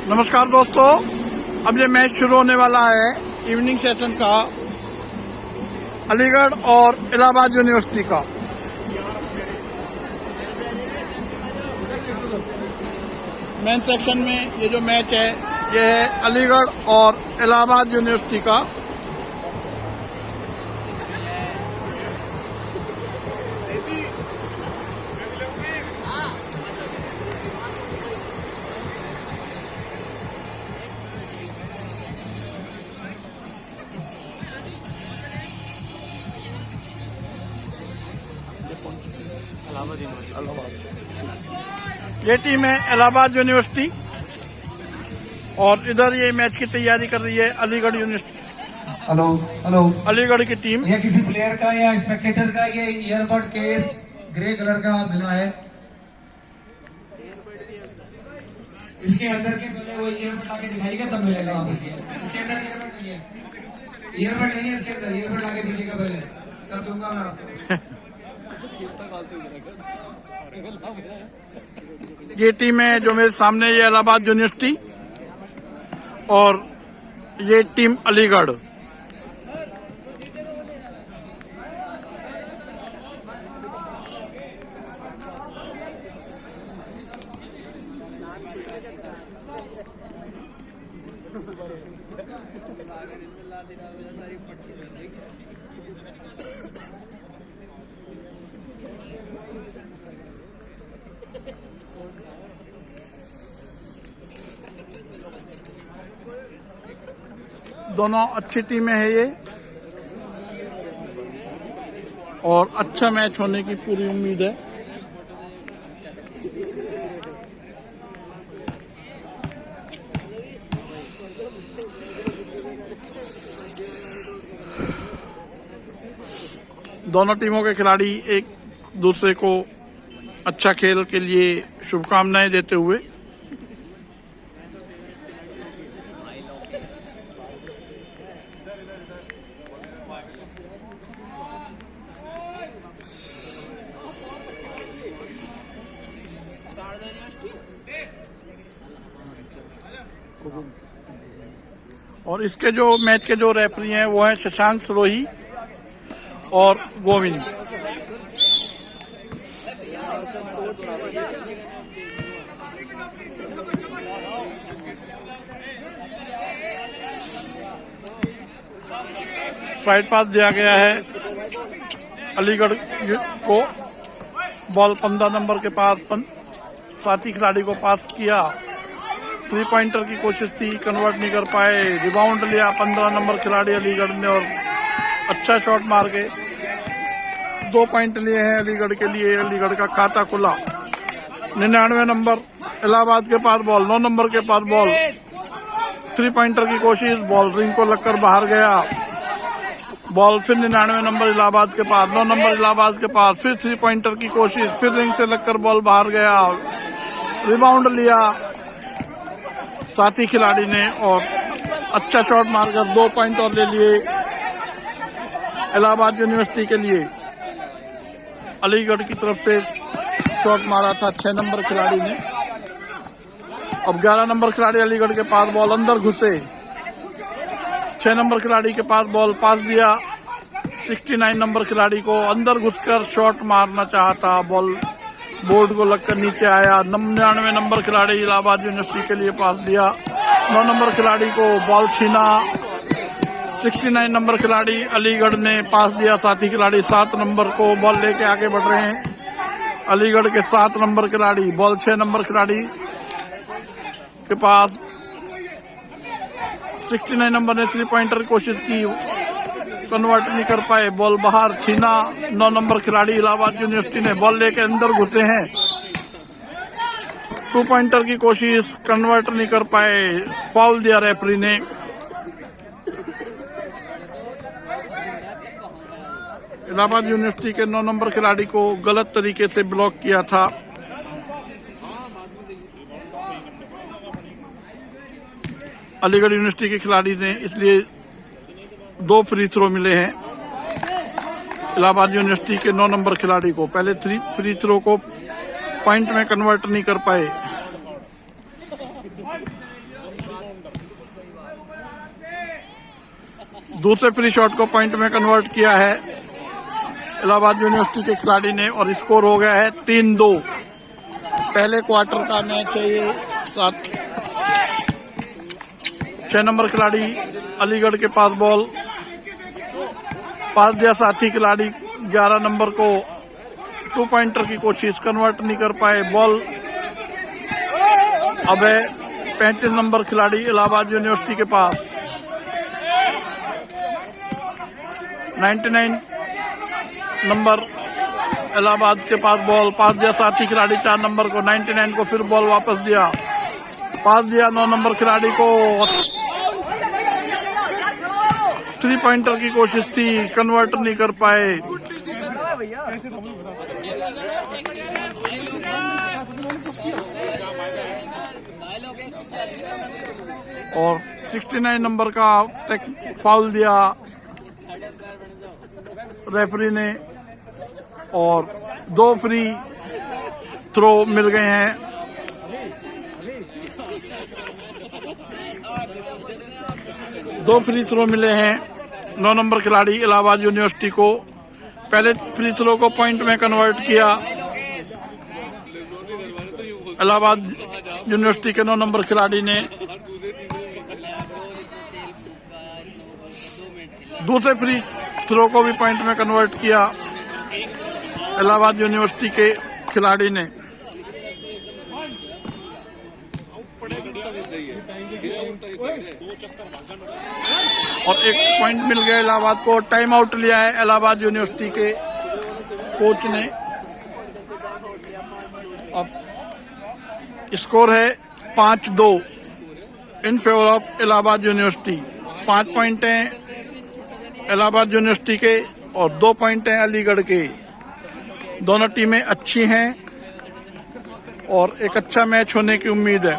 नमस्कार दोस्तों, अब ये मैच शुरू होने वाला है इवनिंग सेशन का अलीगढ़ और इलाहाबाद यूनिवर्सिटी का। मेन सेक्शन में ये जो मैच है ये है अलीगढ़ और इलाहाबाद यूनिवर्सिटी का। ये टीम है इलाहाबाद यूनिवर्सिटी और इधर ये मैच की तैयारी कर रही है Aligarh university. Hello hello, Aligarh की टीम। ये किसी प्लेयर का या स्पेक्टेटर का ये ईयरबड केस ग्रे कलर का मिला है। इसके अंदर के पहले वो ईयरबड लाके दिखाइएगा तब मिलेगा वापस। इसके अंदर ईयरबड नहीं है, ईयरबड नहीं है इसके अंदर। ईयरबड लाके दीजिएगा पहले, तब दूंगा मैं आपको। ये टीम है जो मेरे सामने, ये इलाहाबाद यूनिवर्सिटी और ये टीम अलीगढ़। दोनों अच्छी टीमें हैं ये और अच्छा मैच होने की पूरी उम्मीद है। दोनों टीमों के खिलाड़ी एक दूसरे को अच्छा खेल के लिए शुभकामनाएं देते हुए और इसके जो मैच के जो रेफरी हैं वो हैं शशांक सरोही और गोविंद। साइड पास दिया गया है अलीगढ़ को। बॉल 15 नंबर के पास साथी खिलाड़ी को पास किया। 3 पॉइंटर की कोशिश थी, कन्वर्ट नहीं कर पाए। रिबाउंड लिया 15 नंबर खिलाड़ी अलीगढ़ ने और अच्छा शॉट मार के 2 पॉइंट लिए हैं अलीगढ़ के लिए। अलीगढ़ का खाता खुला। 99 नंबर इलाहाबाद के पास बॉल, 9 नंबर के पास बॉल। 3 पॉइंटर की कोशिश, बॉल रिंग को लगकर बाहर गया। बॉल फिर 99 नंबर इलाहाबाद के पास, 9 नंबर इलाहाबाद के पास। फिर 3 पॉइंटर की कोशिश, फिर रिंग से लगकर बॉल बाहर गया। रिबाउंड लिया साथी खिलाड़ी ने और अच्छा शॉट मारकर 2 पॉइंट और ले लिए इलाहाबाद यूनिवर्सिटी के लिए। अलीगढ़ की तरफ से शॉट मारा था 6 नंबर खिलाड़ी ने। अब 11 नंबर खिलाड़ी अलीगढ़ के पास बॉल, अंदर घुसे। 6 नंबर खिलाड़ी के पास बॉल, पास दिया 69 नंबर खिलाड़ी को। अंदर घुसकर शॉट मारना चाहता, बॉल बोर्ड को लगकर नीचे आया। 99 नंबर खिलाड़ी इलाहाबाद यूनिवर्सिटी के लिए पास दिया। 9 नंबर खिलाड़ी को बॉल छीना। 69 नंबर खिलाड़ी अलीगढ़ ने पास दिया साथी खिलाड़ी 7 नंबर को। बॉल लेके आगे बढ़ रहे हैं अलीगढ़ के 7 नंबर खिलाड़ी। बॉल 6 नंबर खिलाड़ी के पास। 69 नंबर ने 3 पॉइंटर की कोशिश की, कन्वर्ट नहीं कर पाए। बॉल बाहर छीना 9 नंबर खिलाड़ी इलाहाबाद यूनिवर्सिटी ने। बॉल लेके अंदर घुसे हैं। 2 पॉइंटर की कोशिश, कन्वर्ट नहीं कर पाए। फाउल दिया रेफरी ने। इलाहाबाद यूनिवर्सिटी के 9 नंबर खिलाड़ी को गलत तरीके से ब्लॉक किया था। अलीगढ़ यूनिवर्सिटी के खिलाड़ी ने, इसलिए 2 फ्री थ्रो मिले हैं इलाहाबाद यूनिवर्सिटी के 9 नंबर खिलाड़ी को। पहले 3 फ्री थ्रो को पॉइंट में कन्वर्ट नहीं कर पाए। दूसरे फ्री शॉट को पॉइंट में कन्वर्ट किया है इलाहाबाद यूनिवर्सिटी के खिलाड़ी ने और स्कोर हो गया है 3-2। पहले क्वार्टर का मैच है ये। 6 नंबर खिलाड़ी अलीगढ़ के पास बॉल पास दिया, साथी खिलाड़ी 11 नंबर को 2 पॉइंटर की कोशिश, कन्वर्ट नहीं कर पाए। बॉल अब है 35 नंबर खिलाड़ी इलाहाबाद यूनिवर्सिटी के पास। 99 नंबर इलाहाबाद के पास बॉल पास दिया, साथी खिलाड़ी 4 नंबर को। 99 को फिर बॉल वापस दिया, पास दिया 9 नंबर खिलाड़ी को। 3 पॉइंटर की कोशिश थी, कन्वर्ट नहीं कर पाए। और 69 नंबर का फाउल दिया रेफरी ने और 2 फ्री थ्रो मिल गए हैं। दो फ्री थ्रो मिले हैं 9 नंबर खिलाड़ी इलाहाबाद यूनिवर्सिटी को। पहले फ्री थ्रो को पॉइंट में कन्वर्ट किया इलाहाबाद यूनिवर्सिटी के 9 नंबर खिलाड़ी ने। दूसरे फ्री थ्रो को भी पॉइंट में कन्वर्ट किया इलाहाबाद यूनिवर्सिटी के खिलाड़ी ने। और 1 पॉइंट मिल गया इलाहाबाद को। टाइम आउट लिया है इलाहाबाद यूनिवर्सिटी के कोच ने। अब स्कोर है 5-2 in favour of Allahabad university. 5 point हैं इलाहाबाद यूनिवर्सिटी के और 2 पॉइंट हैं अलीगढ़ के। दोनों टीमें अच्छी हैं और एक अच्छा मैच होने की उम्मीद है।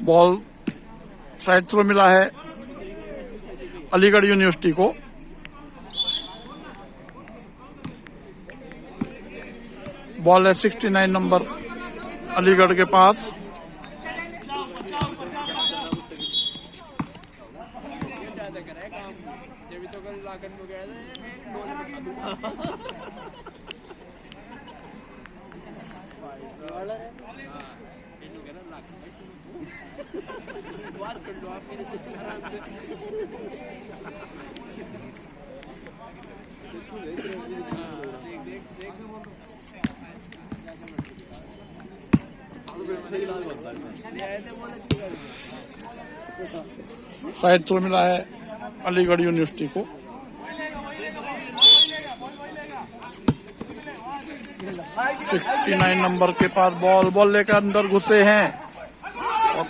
बॉल साइड थ्रो मिला है अलीगढ़ यूनिवर्सिटी को। बॉल है 69 नंबर अलीगढ़ के पास। साइड थ्रो मिला है अलीगढ़ यूनिवर्सिटी को। सिक्सटी 69 नंबर के पास बॉल लेकर अंदर घुसे हैं और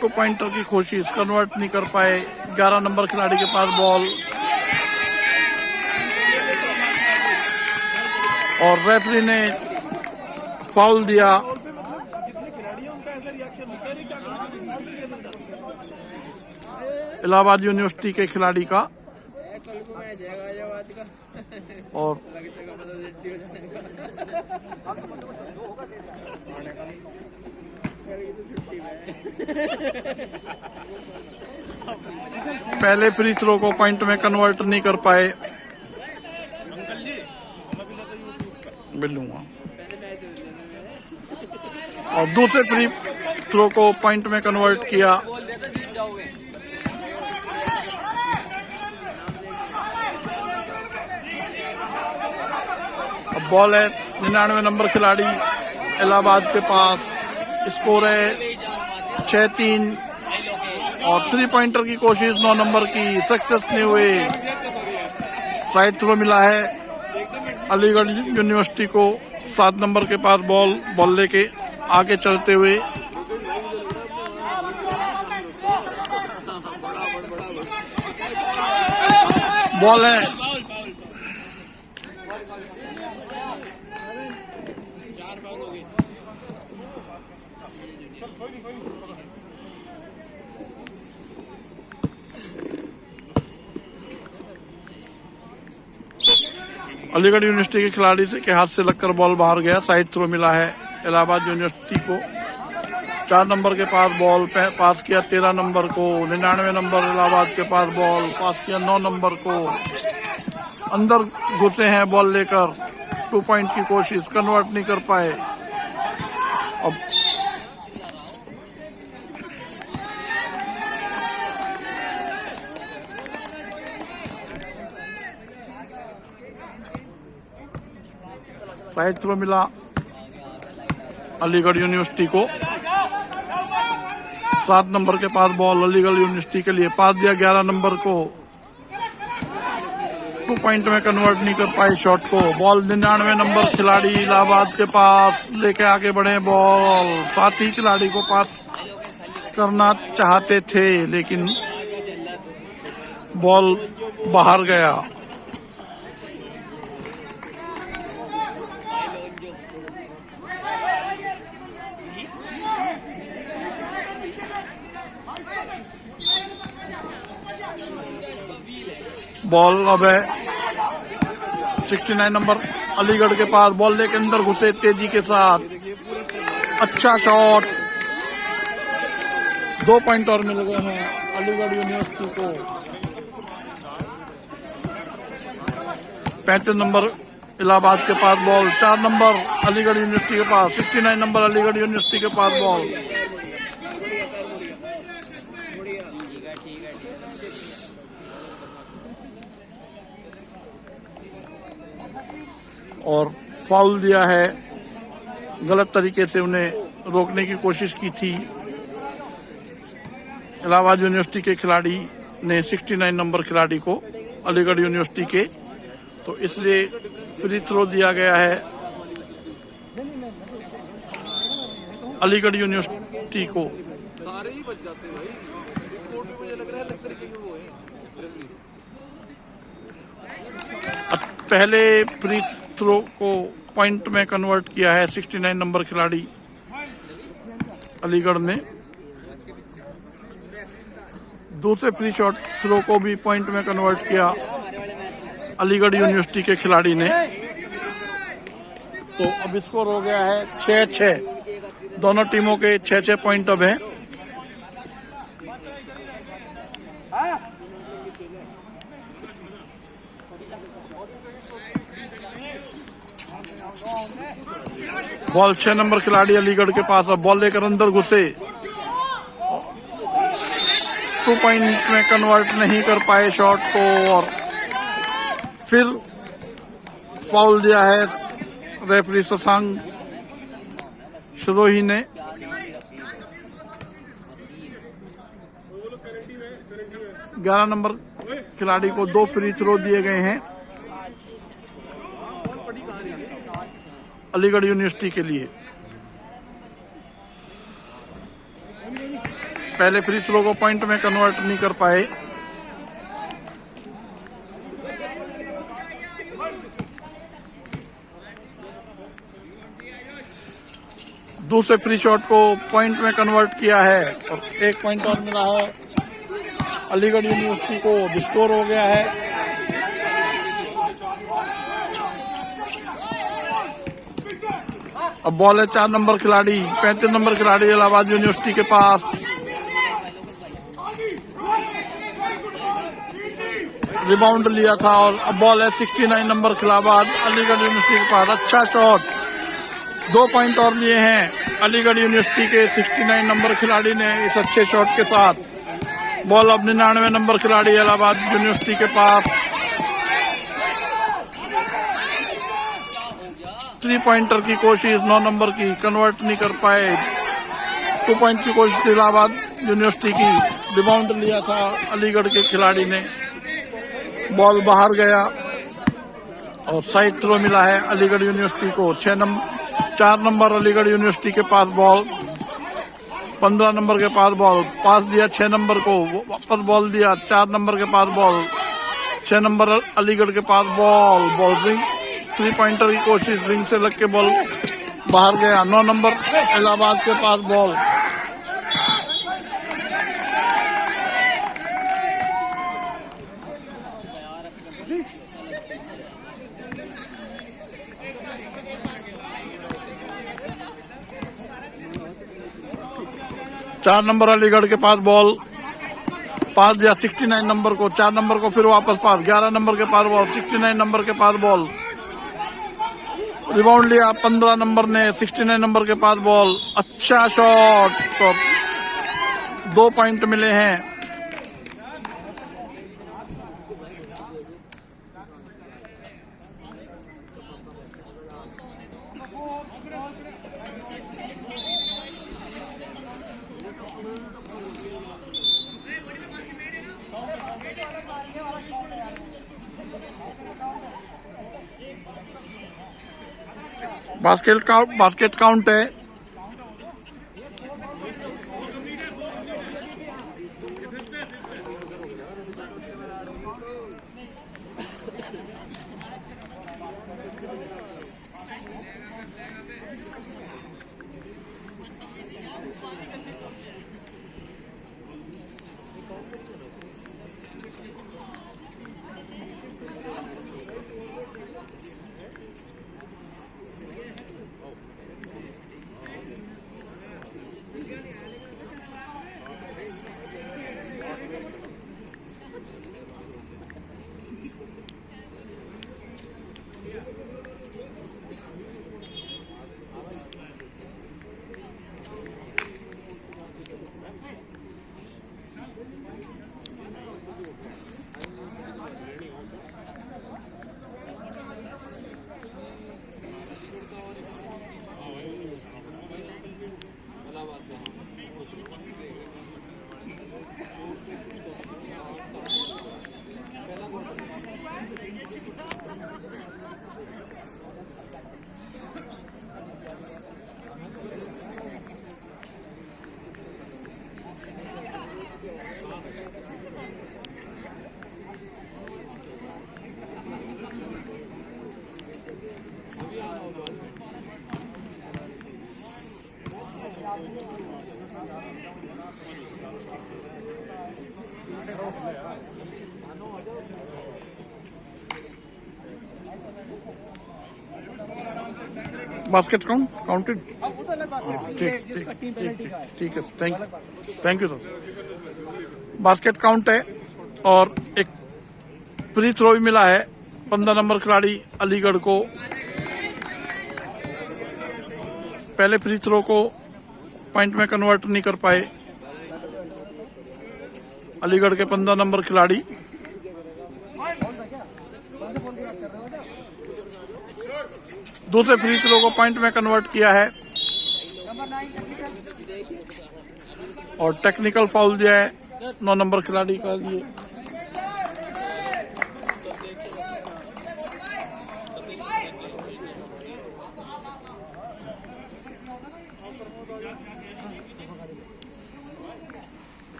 2 पॉइंटर की कोशिश, कन्वर्ट नहीं कर पाए। 11 नंबर खिलाड़ी के पास बॉल और रेफरी ने फाउल दिया। इलाहाबाद यूनिवर्सिटी के खिलाड़ी का और पहले फ्री थ्रो को पॉइंट में कन्वर्ट नहीं कर पाए। मिलूंगा और दूसरे फ्री थ्रो को पॉइंट में कन्वर्ट किया। अब बॉल है 99 नंबर खिलाड़ी इलाहाबाद के पास। स्कोर है 6-3 और 3 पॉइंटर की कोशिश 9 नंबर की सक्सेस नहीं हुई। साइड थ्रो मिला है अलीगढ़ यूनिवर्सिटी को। 7 नंबर के पास बॉल लेके आगे चलते हुए बॉल है। अलीगढ़ यूनिवर्सिटी के खिलाड़ी के हाथ से लगकर बॉल बाहर गया। साइड थ्रो मिला है इलाहाबाद यूनिवर्सिटी को। 4 नंबर के पास बॉल पास किया 13 नंबर को। 99 नंबर इलाहाबाद के पास बॉल पास किया 9 नंबर को। अंदर घुसे हैं बॉल लेकर। 2 पॉइंट की कोशिश कन्वर्ट नहीं कर पाए। अब साइड थ्रो मिला अलीगढ़ यूनिवर्सिटी को। 7 नंबर के पास बॉल अलीगढ़ यूनिवर्सिटी के लिए पास दिया 11 नंबर को। 2 पॉइंट में कन्वर्ट नहीं कर पाए शॉट को। बॉल 99 नंबर खिलाड़ी इलाहाबाद के पास लेके आगे बढ़े बॉल। साथी खिलाड़ी को पास करना चाहते थे लेकिन बॉल बाहर गया। बॉल अब है 69 नंबर अलीगढ़ के पास। बॉल लेके अंदर घुसे तेजी के साथ। अच्छा शॉट। 2 पॉइंट और मिल गए हैं अलीगढ़ यूनिवर्सिटी को। 35 नंबर इलाहाबाद के पास बॉल। 4 नंबर अलीगढ़ यूनिवर्सिटी के पास। 69 नंबर अलीगढ़ यूनिवर्सिटी के पास बॉल। और फाउल दिया है। गलत तरीके से उन्हें रोकने की कोशिश की थी इलाहाबाद यूनिवर्सिटी के खिलाड़ी ने 69 नंबर खिलाड़ी को अलीगढ़ यूनिवर्सिटी के। तो इसलिए फ्री थ्रो दिया गया है अलीगढ़ यूनिवर्सिटी को। सारे ही बच जाते हैं भाई। स्कोर पे मुझे लग रहा है अलग तरीके के वो है। पहले फ्री थ्रो को पॉइंट में कन्वर्ट किया है 69 नंबर खिलाड़ी अलीगढ़ ने। दूसरे फ्री शॉट थ्रो को भी पॉइंट में कन्वर्ट किया अलीगढ़ यूनिवर्सिटी के खिलाड़ी ने। तो अब स्कोर हो गया है 6-6। दोनों टीमों के 6-6 पॉइंट अब हैं। बॉल 6 नंबर खिलाड़ी अलीगढ़ के पास। अब बॉल लेकर अंदर घुसे। 2 पॉइंट में कन्वर्ट नहीं कर पाए शॉट को। और फिर फाउल दिया है रेफरी शशांक शिरोही ने। ग्यारह नंबर खिलाड़ी को 2 फ्री थ्रो दिए गए हैं अलीगढ़ यूनिवर्सिटी के लिए। पहले फ्री थ्रो को पॉइंट में कन्वर्ट नहीं कर पाए। दूसरे फ्री शॉट को पॉइंट में कन्वर्ट किया है और 1 पॉइंट और मिला है अलीगढ़ यूनिवर्सिटी को। स्कोर हो गया है 8। अब बॉल है 4 नंबर खिलाड़ी 35 नंबर खिलाड़ी इलाहाबाद यूनिवर्सिटी के पास। रिबाउंड लिया था और अब बॉल है 69 नंबर इलाहाबाद अलीगढ़ यूनिवर्सिटी के पास। अच्छा शॉट। 2 पॉइंट और लिए हैं अलीगढ़ यूनिवर्सिटी के 69 नंबर खिलाड़ी ने इस अच्छे शॉट के साथ। बॉल अब 99 नंबर खिलाड़ी इलाहाबाद यूनिवर्सिटी के पास। 3 पॉइंटर की कोशिश 9 नंबर की, कन्वर्ट नहीं कर पाए। 2 पॉइंट की कोशिश थी इलाहाबाद यूनिवर्सिटी की, रिबाउंड लिया था अलीगढ़ के खिलाड़ी ने, बॉल बाहर गया और साइड थ्रो मिला है अलीगढ़ यूनिवर्सिटी को। 4 नंबर अलीगढ़ यूनिवर्सिटी के पास बॉल, 15 नंबर के पास बॉल, पास दिया 6 नंबर को, वापस बॉल दिया 4 नंबर के पास बॉल, 6 नंबर अलीगढ़ के पास बॉल रिंग 3 पॉइंटर की कोशिश, रिंग से लग के बॉल बाहर गया। 9 नंबर इलाहाबाद के पास बॉल, चार नंबर अलीगढ़ के पास बॉल, पास दिया 69 नंबर को, 4 नंबर को फिर वापस पास, 11 नंबर के पास बॉल, 69 नंबर के पास बॉल, रिबाउंड लिया 15 नंबर ने, 69 नंबर के पास बॉल, अच्छा शॉट, तो 2 पॉइंट मिले हैं। बास्केट काउंट है। बास्केट काउंटेड, ठीक है, thank you sir. Basket count है और एक फ्री थ्रो भी मिला है 15 नंबर खिलाड़ी अलीगढ़ को। पहले फ्री थ्रो को पॉइंट में कन्वर्ट नहीं कर पाए अलीगढ़ के 15 नंबर खिलाड़ी। दूसरे फ्री थ्रो को पॉइंट में कन्वर्ट किया है और टेक्निकल फाउल दिया है 9 नंबर खिलाड़ी का लिए।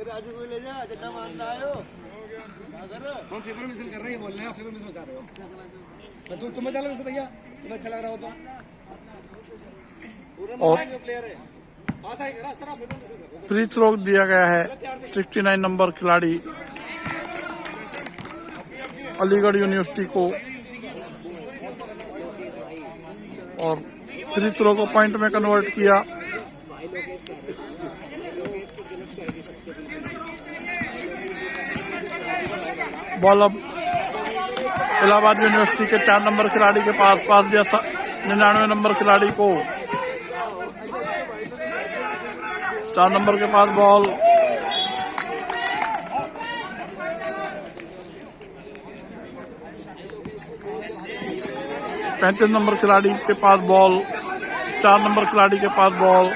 राजू को ले जा, चड्डा मारना आयो। हम फेवर मिसल कर रहे हैं, बोल रहे हैं फेवर मिसल बता रहे हो। तुम्हें चलो भैया, तुम्हें अच्छा लग रहा हो तो और फ्री थ्रो दिया गया है 69 नंबर खिलाड़ी अलीगढ़ यूनिवर्सिटी को और फ्री थ्रो को पॉइंट में कन्वर्ट किया। बॉल अब इलाहाबाद यूनिवर्सिटी के 4 नंबर खिलाड़ी के पास दिया 99 नंबर खिलाड़ी को। 4 नंबर के पास बॉल, पैंतीस नंबर खिलाड़ी के पास बॉल, 4 नंबर खिलाड़ी के पास बॉल।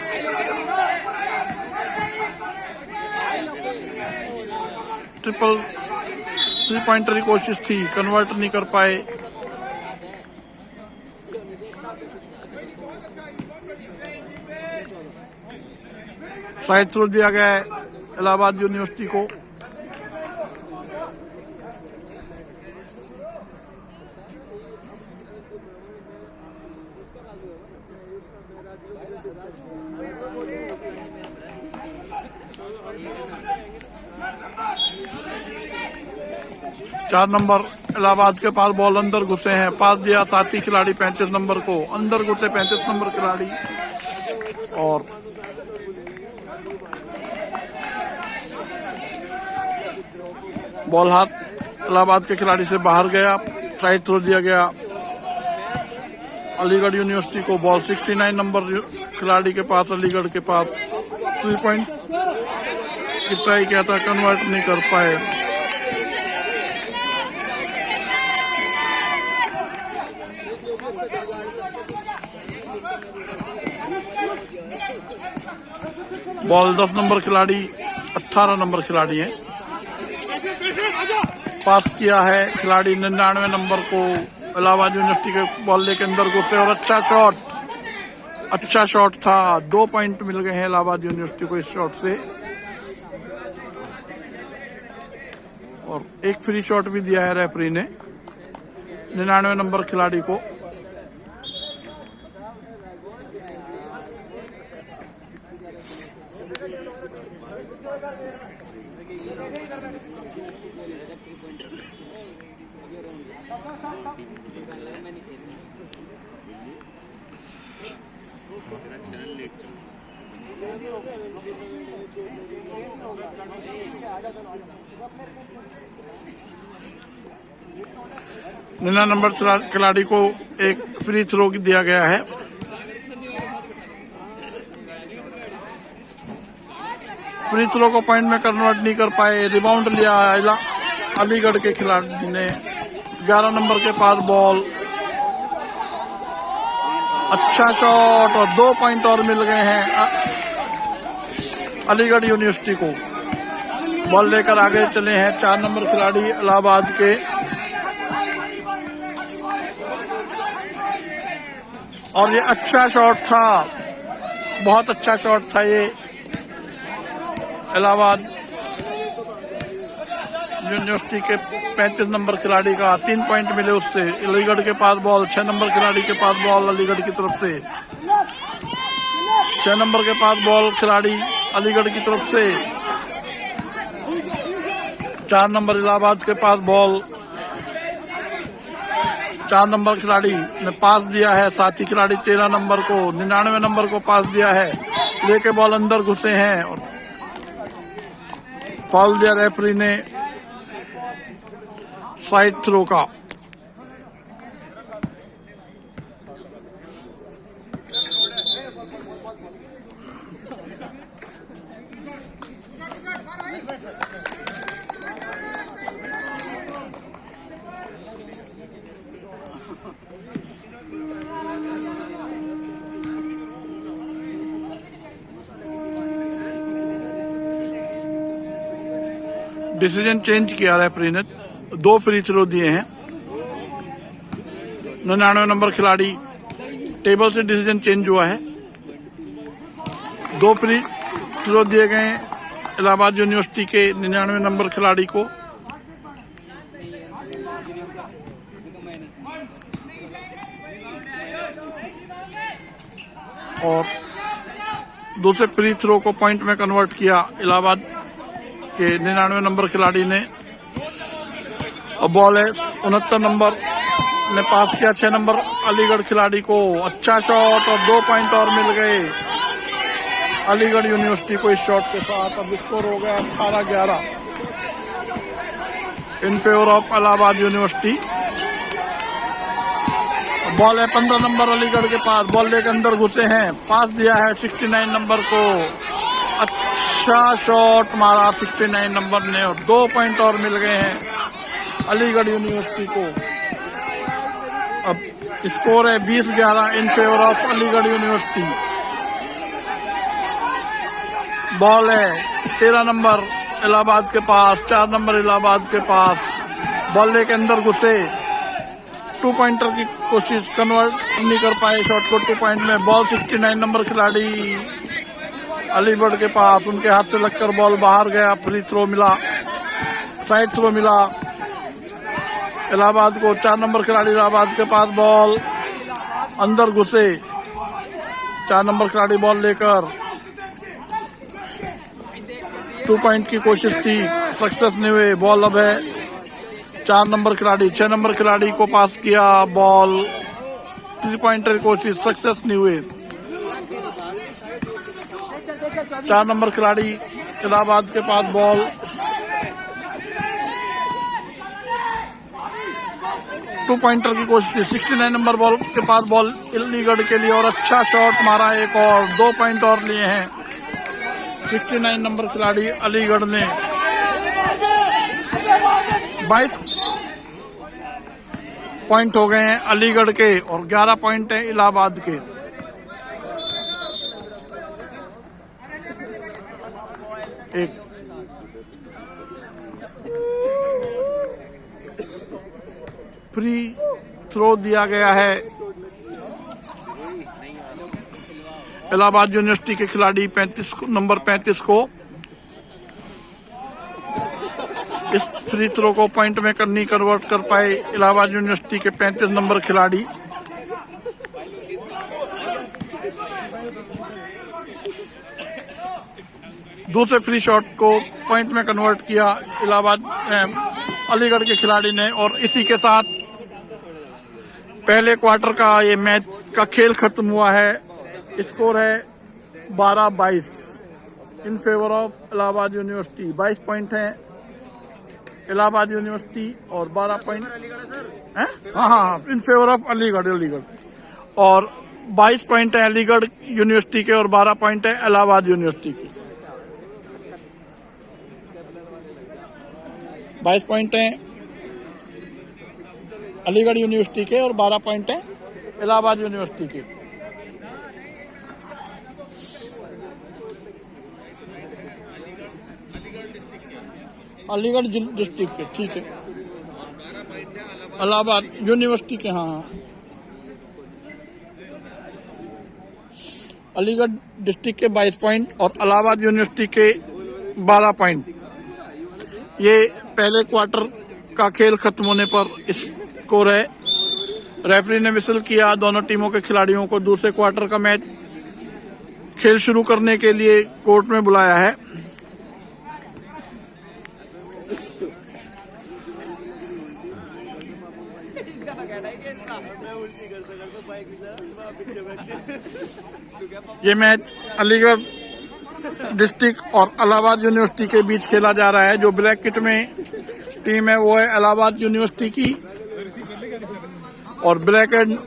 ट्रिपल 3 पॉइंटर की कोशिश थी, कन्वर्ट नहीं कर पाए। साइड थ्रो दिया गया है इलाहाबाद यूनिवर्सिटी को। चार नंबर इलाहाबाद के पास बॉल अंदर घुसे हैं, पास दिया साथी खिलाड़ी 35 नंबर को, अंदर घुसे 35 नंबर खिलाड़ी और बॉल हाथ इलाहाबाद के खिलाड़ी से बाहर गया। साइड थ्रो दिया गया अलीगढ़ यूनिवर्सिटी को। बॉल 69 नंबर खिलाड़ी के पास, अलीगढ़ के पास 3 पॉइंट की ट्राई किया था, कन्वर्ट नहीं कर पाए। बॉल 10 नंबर खिलाड़ी 18 नंबर खिलाड़ी है, पास किया है खिलाड़ी 99 नंबर को। इलाहाबाद यूनिवर्सिटी के बॉल लेके अंदर घुसे और अच्छा शॉट था। 2 पॉइंट मिल गए हैं इलाहाबाद यूनिवर्सिटी को इस शॉट से और एक फ्री शॉट भी दिया है रेफरी ने 99 नंबर खिलाड़ी को। निन्ना नंबर खिलाड़ी को एक फ्री थ्रो दिया गया है। फ्री थ्रो को पॉइंट में कन्वर्ट नहीं कर पाए, रिबाउंड लिया अलीगढ़ के खिलाड़ी ने। 11 नंबर के पास बॉल, अच्छा शॉट और 2 पॉइंट और मिल गए हैं अलीगढ़ यूनिवर्सिटी को। बॉल लेकर आगे चले हैं 4 नंबर खिलाड़ी इलाहाबाद के और ये अच्छा शॉट था, बहुत अच्छा शॉट था ये इलाहाबाद यूनिवर्सिटी के 35 नंबर खिलाड़ी का। 3 पॉइंट मिले उससे। अलीगढ़ के पास बॉल, 6 नंबर खिलाड़ी के पास बॉल अलीगढ़ की तरफ से। 6 नंबर के पास बॉल खिलाड़ी अलीगढ़ की तरफ से। 4 नंबर इलाहाबाद के पास बॉल, 4 नंबर खिलाड़ी ने पास दिया है साथी खिलाड़ी 13 नंबर को। 99 नंबर को पास दिया है, लेके बॉल अंदर घुसे हैं और फाउल दिया रेफरी ने साइड थ्रो का। डिसीजन चेंज किया रेफरी ने, 2 फ्री थ्रो दिए हैं। 99 नंबर खिलाड़ी टेबल से डिसीजन चेंज हुआ है। 2 फ्री थ्रो दिए गए इलाहाबाद यूनिवर्सिटी के 99 नंबर खिलाड़ी को। और दूसरे फ्री थ्रो को पॉइंट में कन्वर्ट किया इलाहाबाद के 99 नंबर खिलाड़ी ने। अब बॉल है 69 नंबर ने पास किया 6 नंबर अलीगढ़ खिलाड़ी को। अच्छा शॉट और 2 पॉइंट और मिल गए अलीगढ़ यूनिवर्सिटी को इस शॉट के साथ। अब स्कोर हो गया 18-11 in favour of Allahabad university. Ball है 15 नंबर अलीगढ़ के पास, बॉल लेकर अंदर घुसे हैं, पास दिया है 69 नंबर को। अच्छा शॉट मारा 69 नंबर ने और 2 पॉइंट और मिल गए हैं अलीगढ़ यूनिवर्सिटी को। अब स्कोर है 20-11 in favour of Aligarh university. Ball है 13 नंबर इलाहाबाद के पास, 4 नंबर इलाहाबाद के पास, बॉल लेके अंदर घुसे, 2 पॉइंटर की कोशिश, कन्वर्ट नहीं कर पाए शॉट को 2 पॉइंट में। बॉल 69 नंबर खिलाड़ी अलीगढ़ के पास, उनके हाथ से लगकर बॉल बाहर गया। फ्री थ्रो मिला, साइड थ्रो मिला इलाहाबाद को। 4 नंबर खिलाड़ी इलाहाबाद के पास, बॉल अंदर घुसे, 4 नंबर खिलाड़ी बॉल लेकर 2 पॉइंट की कोशिश थी, सक्सेस नहीं हुए। बॉल अब है 4 नंबर खिलाड़ी, 6 नंबर खिलाड़ी को पास किया, बॉल 3 पॉइंटर की कोशिश, सक्सेस नहीं हुए। 4 नंबर खिलाड़ी इलाहाबाद के पास बॉल, 2 पॉइंटर की कोशिश थी। 69 नंबर बॉल के पास बॉल अलीगढ़ के लिए और अच्छा शॉट मारा एक और, 2 पॉइंट और लिए हैं 69 नंबर खिलाड़ी अलीगढ़ ने। 22 पॉइंट हो गए हैं अलीगढ़ के और 11 पॉइंट हैं इलाहाबाद के। एक फ्री थ्रो दिया गया है इलाहाबाद यूनिवर्सिटी के खिलाड़ी 35 नंबर 35 को। इस फ्री थ्रो को पॉइंट में नहीं कन्वर्ट कर पाए इलाहाबाद यूनिवर्सिटी के 35 नंबर खिलाड़ी। दूसरे फ्री शॉट को पॉइंट में कन्वर्ट किया इलाहाबाद अलीगढ़ के खिलाड़ी ने और इसी के साथ पहले क्वार्टर का ये मैच का खेल खत्म हुआ है। स्कोर है 12-22 in favour of Allahabad university. 22 point हैं इलाहाबाद यूनिवर्सिटी और 12 पॉइंट हैं, हाँ, इन फेवर ऑफ अलीगढ़ और 22 पॉइंट है अलीगढ़ यूनिवर्सिटी के और 12 पॉइंट है इलाहाबाद यूनिवर्सिटी के। 22 पॉइंट हैं अलीगढ़ यूनिवर्सिटी के और 12 पॉइंट हैं इलाहाबाद यूनिवर्सिटी के। अलीगढ़ डिस्ट्रिक्ट के, ठीक है, इलाहाबाद यूनिवर्सिटी के, हाँ, अलीगढ़ डिस्ट्रिक्ट के 22 पॉइंट और इलाहाबाद यूनिवर्सिटी के 12 पॉइंट। ये पहले क्वार्टर का खेल खत्म होने पर स्कोर है। रेफरी ने विसल किया दोनों टीमों के खिलाड़ियों को दूसरे क्वार्टर का मैच खेल शुरू करने के लिए कोर्ट में बुलाया है। ये मैच अलीगढ़ डिस्ट्रिक्ट और इलाहाबाद यूनिवर्सिटी के बीच खेला जा रहा है। जो ब्लैक किट में टीम है वो है इलाहाबाद यूनिवर्सिटी की और ब्लैक एंड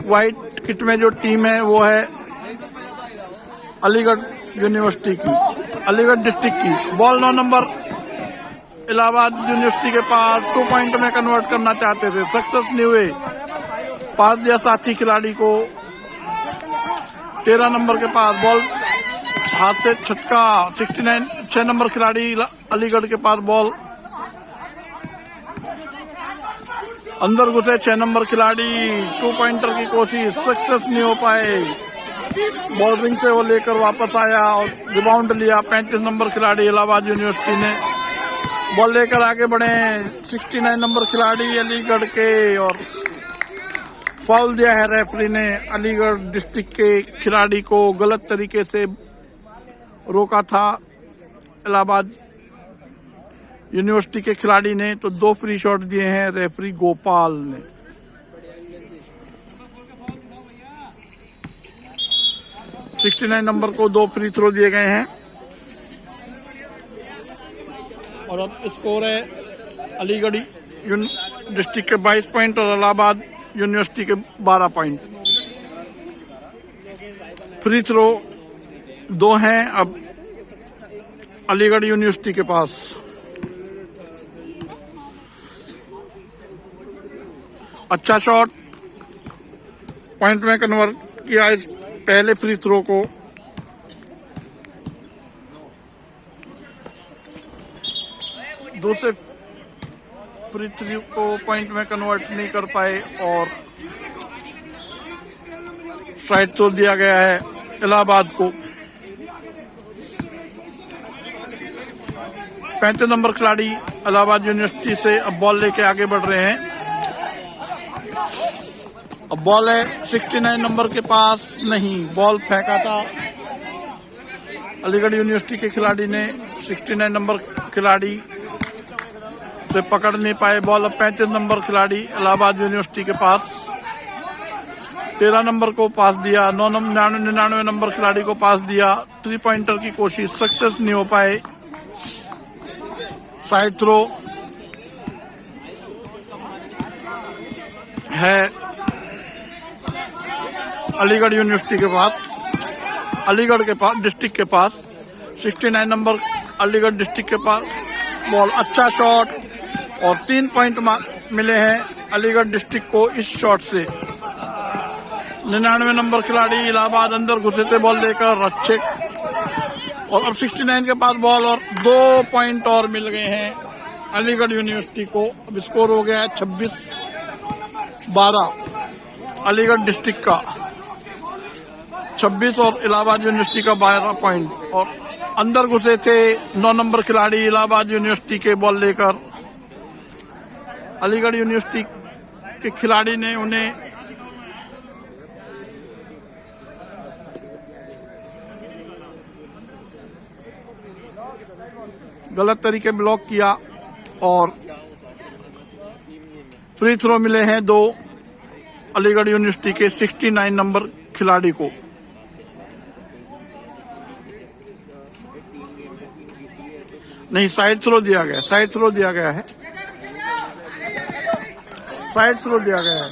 व्हाइट किट में जो टीम है वो है अलीगढ़ यूनिवर्सिटी की, अलीगढ़ डिस्ट्रिक्ट की। बॉल 9 नंबर इलाहाबाद यूनिवर्सिटी के पास, 2 पॉइंट में कन्वर्ट करना चाहते थे, सक्सेस नहीं हुए। पास दिया साथी खिलाड़ी को 13 नंबर के पास, बॉल हाथ से छटका 69 6 नंबर खिलाड़ी अलीगढ़ के पास, बॉल अंदर घुसे 6 नंबर खिलाड़ी, 2 पॉइंटर की कोशिश, सक्सेस नहीं हो पाए। बॉल रिंग से वो लेकर वापस आया और रिबाउंड लिया 35 नंबर खिलाड़ी इलाहाबाद यूनिवर्सिटी ने। बॉल लेकर आगे बढ़े 69 नंबर खिलाड़ी अलीगढ़ के और फाउल दिया है रेफरी ने अलीगढ़ डिस्ट्रिक्ट के खिलाड़ी को, गलत तरीके से रोका था इलाहाबाद यूनिवर्सिटी के खिलाड़ी ने, तो 2 फ्री शॉट दिए हैं रेफरी गोपाल ने। $69 नंबर को 2 फ्री थ्रो दिए गए हैं और अब स्कोर है अलीगढ़ डिस्ट्रिक्ट के 22 पॉइंट और इलाहाबाद यूनिवर्सिटी के 12 पॉइंट। फ्री थ्रो 2 हैं अब अलीगढ़ यूनिवर्सिटी के पास। अच्छा शॉट, पॉइंट में कन्वर्ट किया इस पहले फ्री थ्रो को। दूसरे फ्री थ्रो को पॉइंट में कन्वर्ट नहीं कर पाए और साइड थ्रो दिया गया है इलाहाबाद को। 35 नंबर खिलाड़ी इलाहाबाद यूनिवर्सिटी से अब बॉल लेके आगे बढ़ रहे हैं। अब बॉल है 69 नंबर के पास, नहीं, बॉल फेंका था अलीगढ़ यूनिवर्सिटी के खिलाड़ी ने। 69 नंबर खिलाड़ी से पकड़ नहीं पाए बॉल। अब 35 नंबर खिलाड़ी इलाहाबाद यूनिवर्सिटी के पास। 13 नंबर को पास दिया, 99 नंबर खिलाड़ी को पास दिया। 3 पॉइंटर की कोशिश सक्सेस नहीं हो पाए। साइड थ्रो है अलीगढ़ यूनिवर्सिटी के पास, अलीगढ़ के पास, डिस्ट्रिक्ट के पास। 69 नंबर अलीगढ़ डिस्ट्रिक्ट के पास बॉल। अच्छा शॉट और 3 पॉइंट मिले हैं अलीगढ़ डिस्ट्रिक्ट को इस शॉट से। 99 नंबर खिलाड़ी इलाहाबाद अंदर घुसे थे बॉल लेकर, अच्छे, और अब 69 के पास बॉल और 2 पॉइंट और मिल गए हैं अलीगढ़ यूनिवर्सिटी को। अब स्कोर हो गया है 26-12 अलीगढ़ डिस्ट्रिक्ट का 26 और इलाहाबाद यूनिवर्सिटी का 12 पॉइंट। और अंदर घुसे थे 9 नंबर खिलाड़ी इलाहाबाद यूनिवर्सिटी के बॉल लेकर। अलीगढ़ यूनिवर्सिटी के खिलाड़ी ने उन्हें गलत तरीके ब्लॉक किया और फ्री थ्रो मिले हैं 2 अलीगढ़ यूनिवर्सिटी के 69 नंबर खिलाड़ी को। नहीं, साइड थ्रो दिया गया, साइड थ्रो दिया गया है, साइड थ्रो दिया गया है।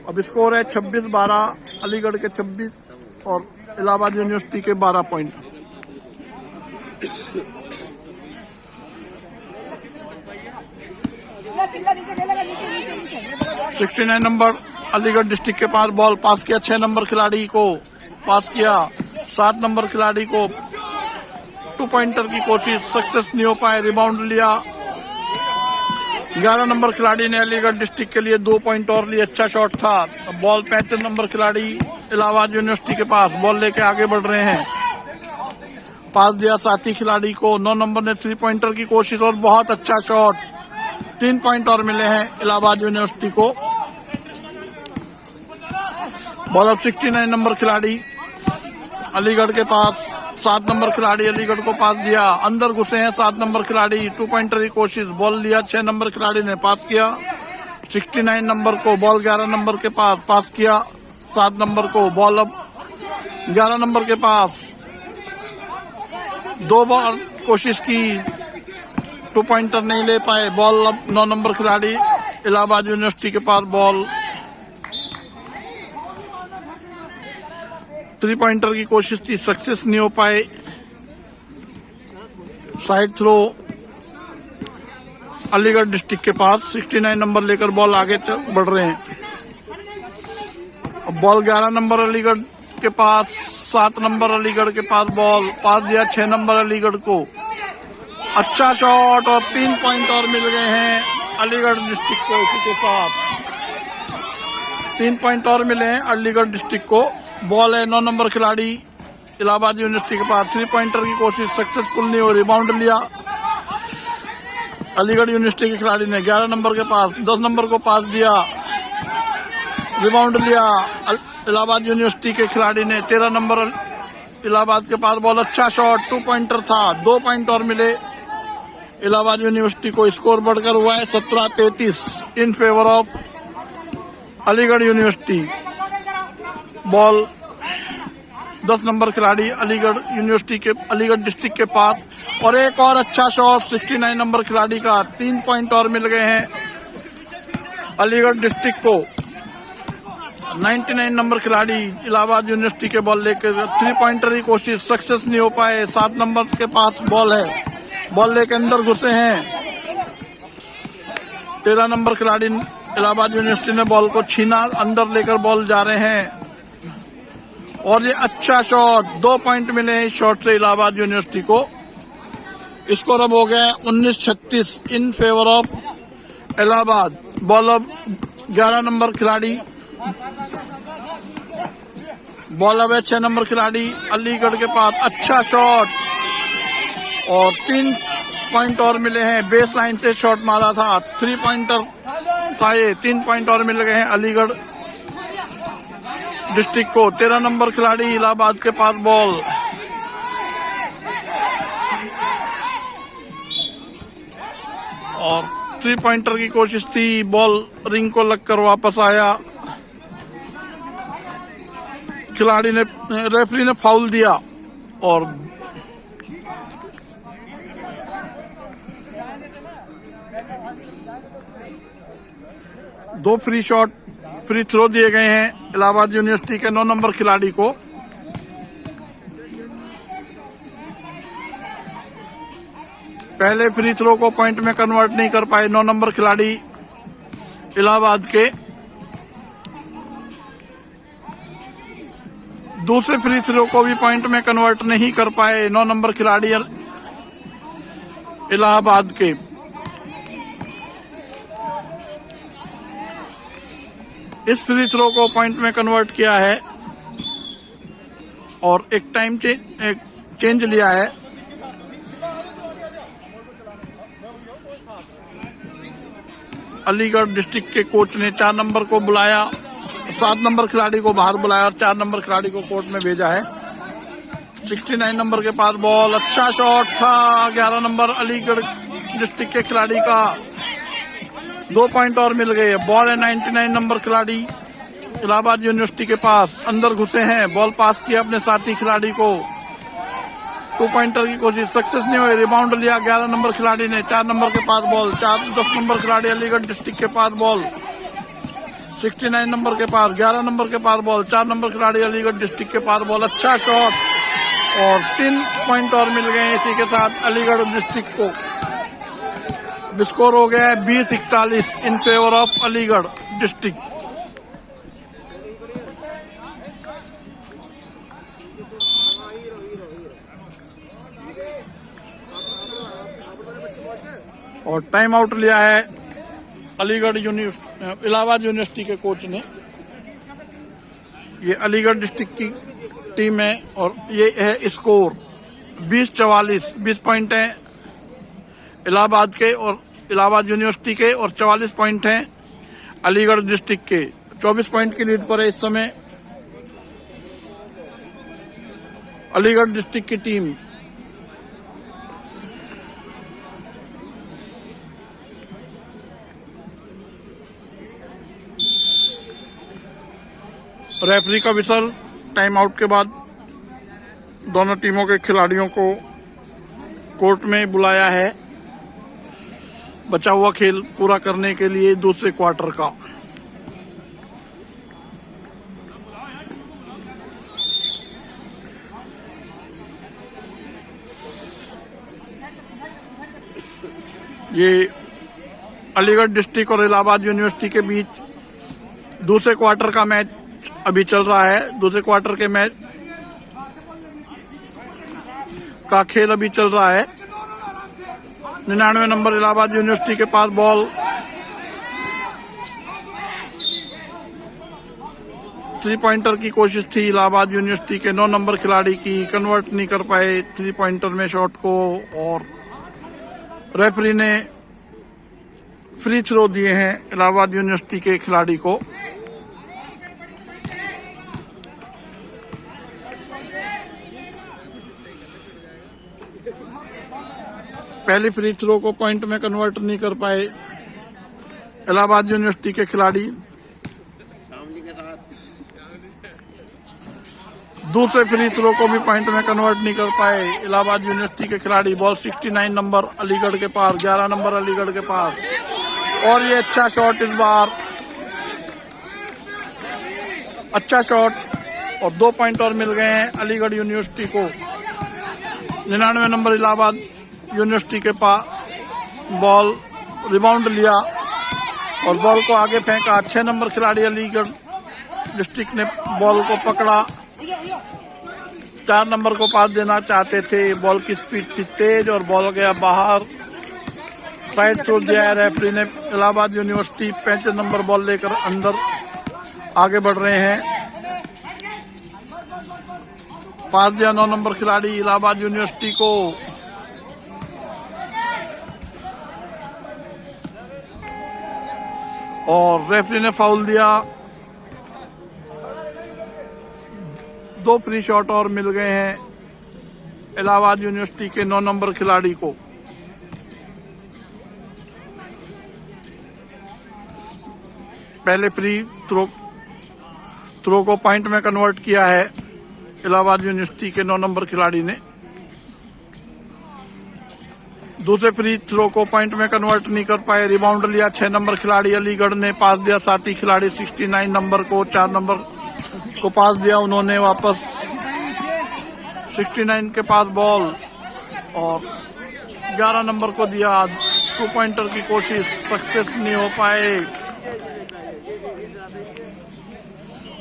अब स्कोर है 26-12 अलीगढ़ के 26 और इलाहाबाद यूनिवर्सिटी के 12 पॉइंट। नीचे 69 नंबर अलीगढ़ डिस्ट्रिक्ट के पास बॉल पास किया, 6 नंबर खिलाड़ी को पास किया, 7 नंबर खिलाड़ी को 2 पॉइंटर की कोशिश सक्सेस नहीं हो पाए, रिबाउंड लिया। 11 नंबर खिलाड़ी ने अलीगढ़ डिस्ट्रिक्ट के लिए 2 पॉइंट और लिए, अच्छा शॉट था। अब बॉल 35 नंबर खिलाड़ी इलाहाबाद यूनिवर्सिटी के पास बॉल लेके आगे बढ़ रहे हैं। पास दिया साथी खिलाड़ी को, 9 नंबर ने 3 पॉइंटर की कोशिश और बहुत अच्छा शॉट, 3 पॉइंट और मिले हैं इलाहाबाद यूनिवर्सिटी को। बॉल अब 69 नंबर खिलाड़ी अलीगढ़ के पास, 7 नंबर खिलाड़ी अलीगढ़ को पास दिया, अंदर घुसे हैं 7 नंबर खिलाड़ी, 2 पॉइंटर की कोशिश, बॉल लिया 6 नंबर खिलाड़ी ने, पास किया 69 नंबर को, बॉल 11 नंबर के पास, पास किया 7 नंबर को, बॉल अब 11 नंबर के पास, 2 बार कोशिश की, 2 पॉइंटर नहीं ले पाए, बॉल अब 9 नंबर खिलाड़ी इलाहाबाद यूनिवर्सिटी के पास बॉल, 3 पॉइंटर की कोशिश थी, सक्सेस नहीं हो पाए। साइड थ्रो अलीगढ़ डिस्ट्रिक्ट के पास, 69 नंबर लेकर बॉल आगे बढ़ रहे हैं। अब बॉल 11 नंबर अलीगढ़ के पास, 7 नंबर अलीगढ़ के पास बॉल, पास दिया 6 नंबर अलीगढ़ को, अच्छा शॉट और 3 पॉइंट और मिल गए हैं अलीगढ़ डिस्ट्रिक्ट को। इसी के साथ 3 पॉइंट और मिले हैं अलीगढ़ डिस्ट्रिक्ट को। बॉल है 9 नंबर खिलाड़ी इलाहाबाद यूनिवर्सिटी के पास, 3 पॉइंटर की कोशिश सक्सेसफुल नहीं हो, रिबाउंड लिया अलीगढ़ यूनिवर्सिटी के खिलाड़ी ने, 11 नंबर के पास, 10 नंबर को पास दिया, रिबाउंड लिया इलाहाबाद यूनिवर्सिटी के खिलाड़ी ने, 13 नंबर इलाहाबाद के पास बॉल, अच्छा शॉट, 2 पॉइंटर था, 2 पॉइंट और मिले इलाहाबाद यूनिवर्सिटी को। स्कोर बढ़कर हुआ है 17-33 in favour of Aligarh university. Ball 10 number खिलाड़ी अलीगढ़ यूनिवर्सिटी के, अलीगढ़ डिस्ट्रिक्ट के पास, और एक और अच्छा शॉट 69 नंबर खिलाड़ी का। 3 पॉइंट और मिल गए हैं अलीगढ़ डिस्ट्रिक्ट को। 99 नंबर खिलाड़ी इलाहाबाद यूनिवर्सिटी के बॉल लेकर 3 पॉइंटर की कोशिश, सक्सेस नहीं हो पाए। 7 नंबर के पास बॉल है, बॉल लेकर अंदर घुसे हैं। 13 नंबर खिलाड़ी इलाहाबाद यूनिवर्सिटी ने बॉल को छीना, अंदर लेकर बॉल जा रहे हैं, और ये अच्छा शॉट, 2 पॉइंट मिले हैं इस शॉट से इलाहाबाद यूनिवर्सिटी को। स्कोर अब हो गया 19-36 in favour of Allahabad. Ball अब 11 नंबर खिलाड़ी, बॉल अब है 6 नंबर खिलाड़ी अलीगढ़ के पास, अच्छा शॉट, और 3 पॉइंट और मिले हैं। बेस लाइन से शॉट मारा था, 3 पॉइंटर था ये, 3 पॉइंट और मिल गए हैं अलीगढ़ डिस्ट्रिक्ट को। 13 नंबर खिलाड़ी इलाहाबाद के पास बॉल, और 3 पॉइंटर की कोशिश थी, बॉल रिंग को लगकर वापस आया। खिलाड़ी ने, रेफरी ने फाउल दिया, और दो फ्री थ्रो दिए गए हैं इलाहाबाद यूनिवर्सिटी के 9 नंबर खिलाड़ी को। पहले फ्री थ्रो को पॉइंट में कन्वर्ट नहीं कर पाए 9 नंबर खिलाड़ी इलाहाबाद के। दूसरे फ्री थ्रो को भी पॉइंट में कन्वर्ट नहीं कर पाए 9 नंबर खिलाड़ी इलाहाबाद के। इस फ्री थ्रो को पॉइंट में कन्वर्ट किया है और एक टाइम चेंज लिया है। अलीगढ़ डिस्ट्रिक्ट के कोच ने 4 नंबर को बुलाया, 7 नंबर खिलाड़ी को बाहर बुलाया और 4 नंबर खिलाड़ी को कोर्ट में भेजा है। 69 नंबर के पास बॉल, अच्छा शॉट था 11 नंबर अलीगढ़ डिस्ट्रिक्ट के खिलाड़ी का। 2 पॉइंट और मिल गए। बॉल है 99 नंबर खिलाड़ी इलाहाबाद यूनिवर्सिटी के पास, अंदर घुसे हैं, बॉल पास किया अपने साथी खिलाड़ी को। 2 पॉइंटर की कोशिश सक्सेस नहीं हुई, रिबाउंड लिया 11 नंबर खिलाड़ी ने। 4 नंबर के पास बॉल, 10 नंबर खिलाड़ी अलीगढ़ डिस्ट्रिक्ट के पास बॉल। 69 नंबर के पास, 11 नंबर के पास बॉल, 4 नंबर खिलाड़ी अलीगढ़ डिस्ट्रिक्ट के पास बॉल, अच्छा शॉट और 3 पॉइंट और मिल गए इसी के साथ अलीगढ़ डिस्ट्रिक्ट को। स्कोर हो गया है 20-41 in favour of Aligarh district. और टाइम आउट लिया है अलीगढ़ इलाहाबाद यूनिवर्सिटी के कोच ने। ये अलीगढ़ डिस्ट्रिक्ट की टीम है और ये है स्कोर 20-44। 20 पॉइंट हैं इलाहाबाद के और इलाहाबाद यूनिवर्सिटी के, और 44 पॉइंट हैं अलीगढ़ डिस्ट्रिक्ट के। 24 पॉइंट की लीड पर है इस समय अलीगढ़ डिस्ट्रिक्ट की टीम। रेफरी का विसल टाइम आउट के बाद दोनों टीमों के खिलाड़ियों को कोर्ट में बुलाया है बचा हुआ खेल पूरा करने के लिए दूसरे क्वार्टर का। ये अलीगढ़ डिस्ट्रिक्ट और इलाहाबाद यूनिवर्सिटी के बीच दूसरे क्वार्टर का मैच अभी चल रहा है। दूसरे क्वार्टर के मैच का खेल अभी चल रहा है। 99 नंबर इलाहाबाद यूनिवर्सिटी के पास बॉल, 3 पॉइंटर की कोशिश थी इलाहाबाद यूनिवर्सिटी के 9 नंबर खिलाड़ी की, कन्वर्ट नहीं कर पाए 3 पॉइंटर में शॉट को, और रेफरी ने फ्री थ्रो दिए हैं इलाहाबाद यूनिवर्सिटी के खिलाड़ी को। पहली फ्री थ्रो को पॉइंट में कन्वर्ट नहीं कर पाए इलाहाबाद यूनिवर्सिटी के खिलाड़ी। दूसरे फ्री थ्रो को भी पॉइंट में कन्वर्ट नहीं कर पाए इलाहाबाद यूनिवर्सिटी के खिलाड़ी। बॉल 69 नंबर अलीगढ़ के पार, 11 नंबर अलीगढ़ के पार। और ये अच्छा शॉट इस बार, अच्छा शॉट और 2 पॉइंट और मिल गए हैं अलीगढ़ यूनिवर्सिटी को। 99 नंबर इलाहाबाद यूनिवर्सिटी के पास बॉल रिबाउंड लिया और बॉल को आगे फेंका। 6 नंबर खिलाड़ी अलीगढ़ डिस्ट्रिक्ट ने बॉल को पकड़ा। 4 नंबर को पास देना चाहते थे, बॉल की स्पीड थी तेज और बॉल गया बाहर। साइड थ्रो दिया है रेफरी ने। इलाहाबाद यूनिवर्सिटी 35 नंबर बॉल लेकर अंदर आगे बढ़ रहे हैं। पास दिया 9 नंबर खिलाड़ी इलाहाबाद यूनिवर्सिटी को। और रेफरी ने फाउल दिया। 2 फ्री शॉट और मिल गए हैं इलाहाबाद यूनिवर्सिटी के 9 नंबर खिलाड़ी को। पहले फ्री थ्रो को पॉइंट में कन्वर्ट किया है इलाहाबाद यूनिवर्सिटी के 9 नंबर खिलाड़ी ने। दूसरे फ्री थ्रो को पॉइंट में कन्वर्ट नहीं कर पाए, रिबाउंड लिया 6 नंबर खिलाड़ी अलीगढ़ ने। पास दिया साथी खिलाड़ी 69 नंबर को। 4 नंबर को पास दिया उन्होंने वापस। 69 के पास बॉल और 11 नंबर को दिया। 2 पॉइंटर की कोशिश सक्सेस नहीं हो पाए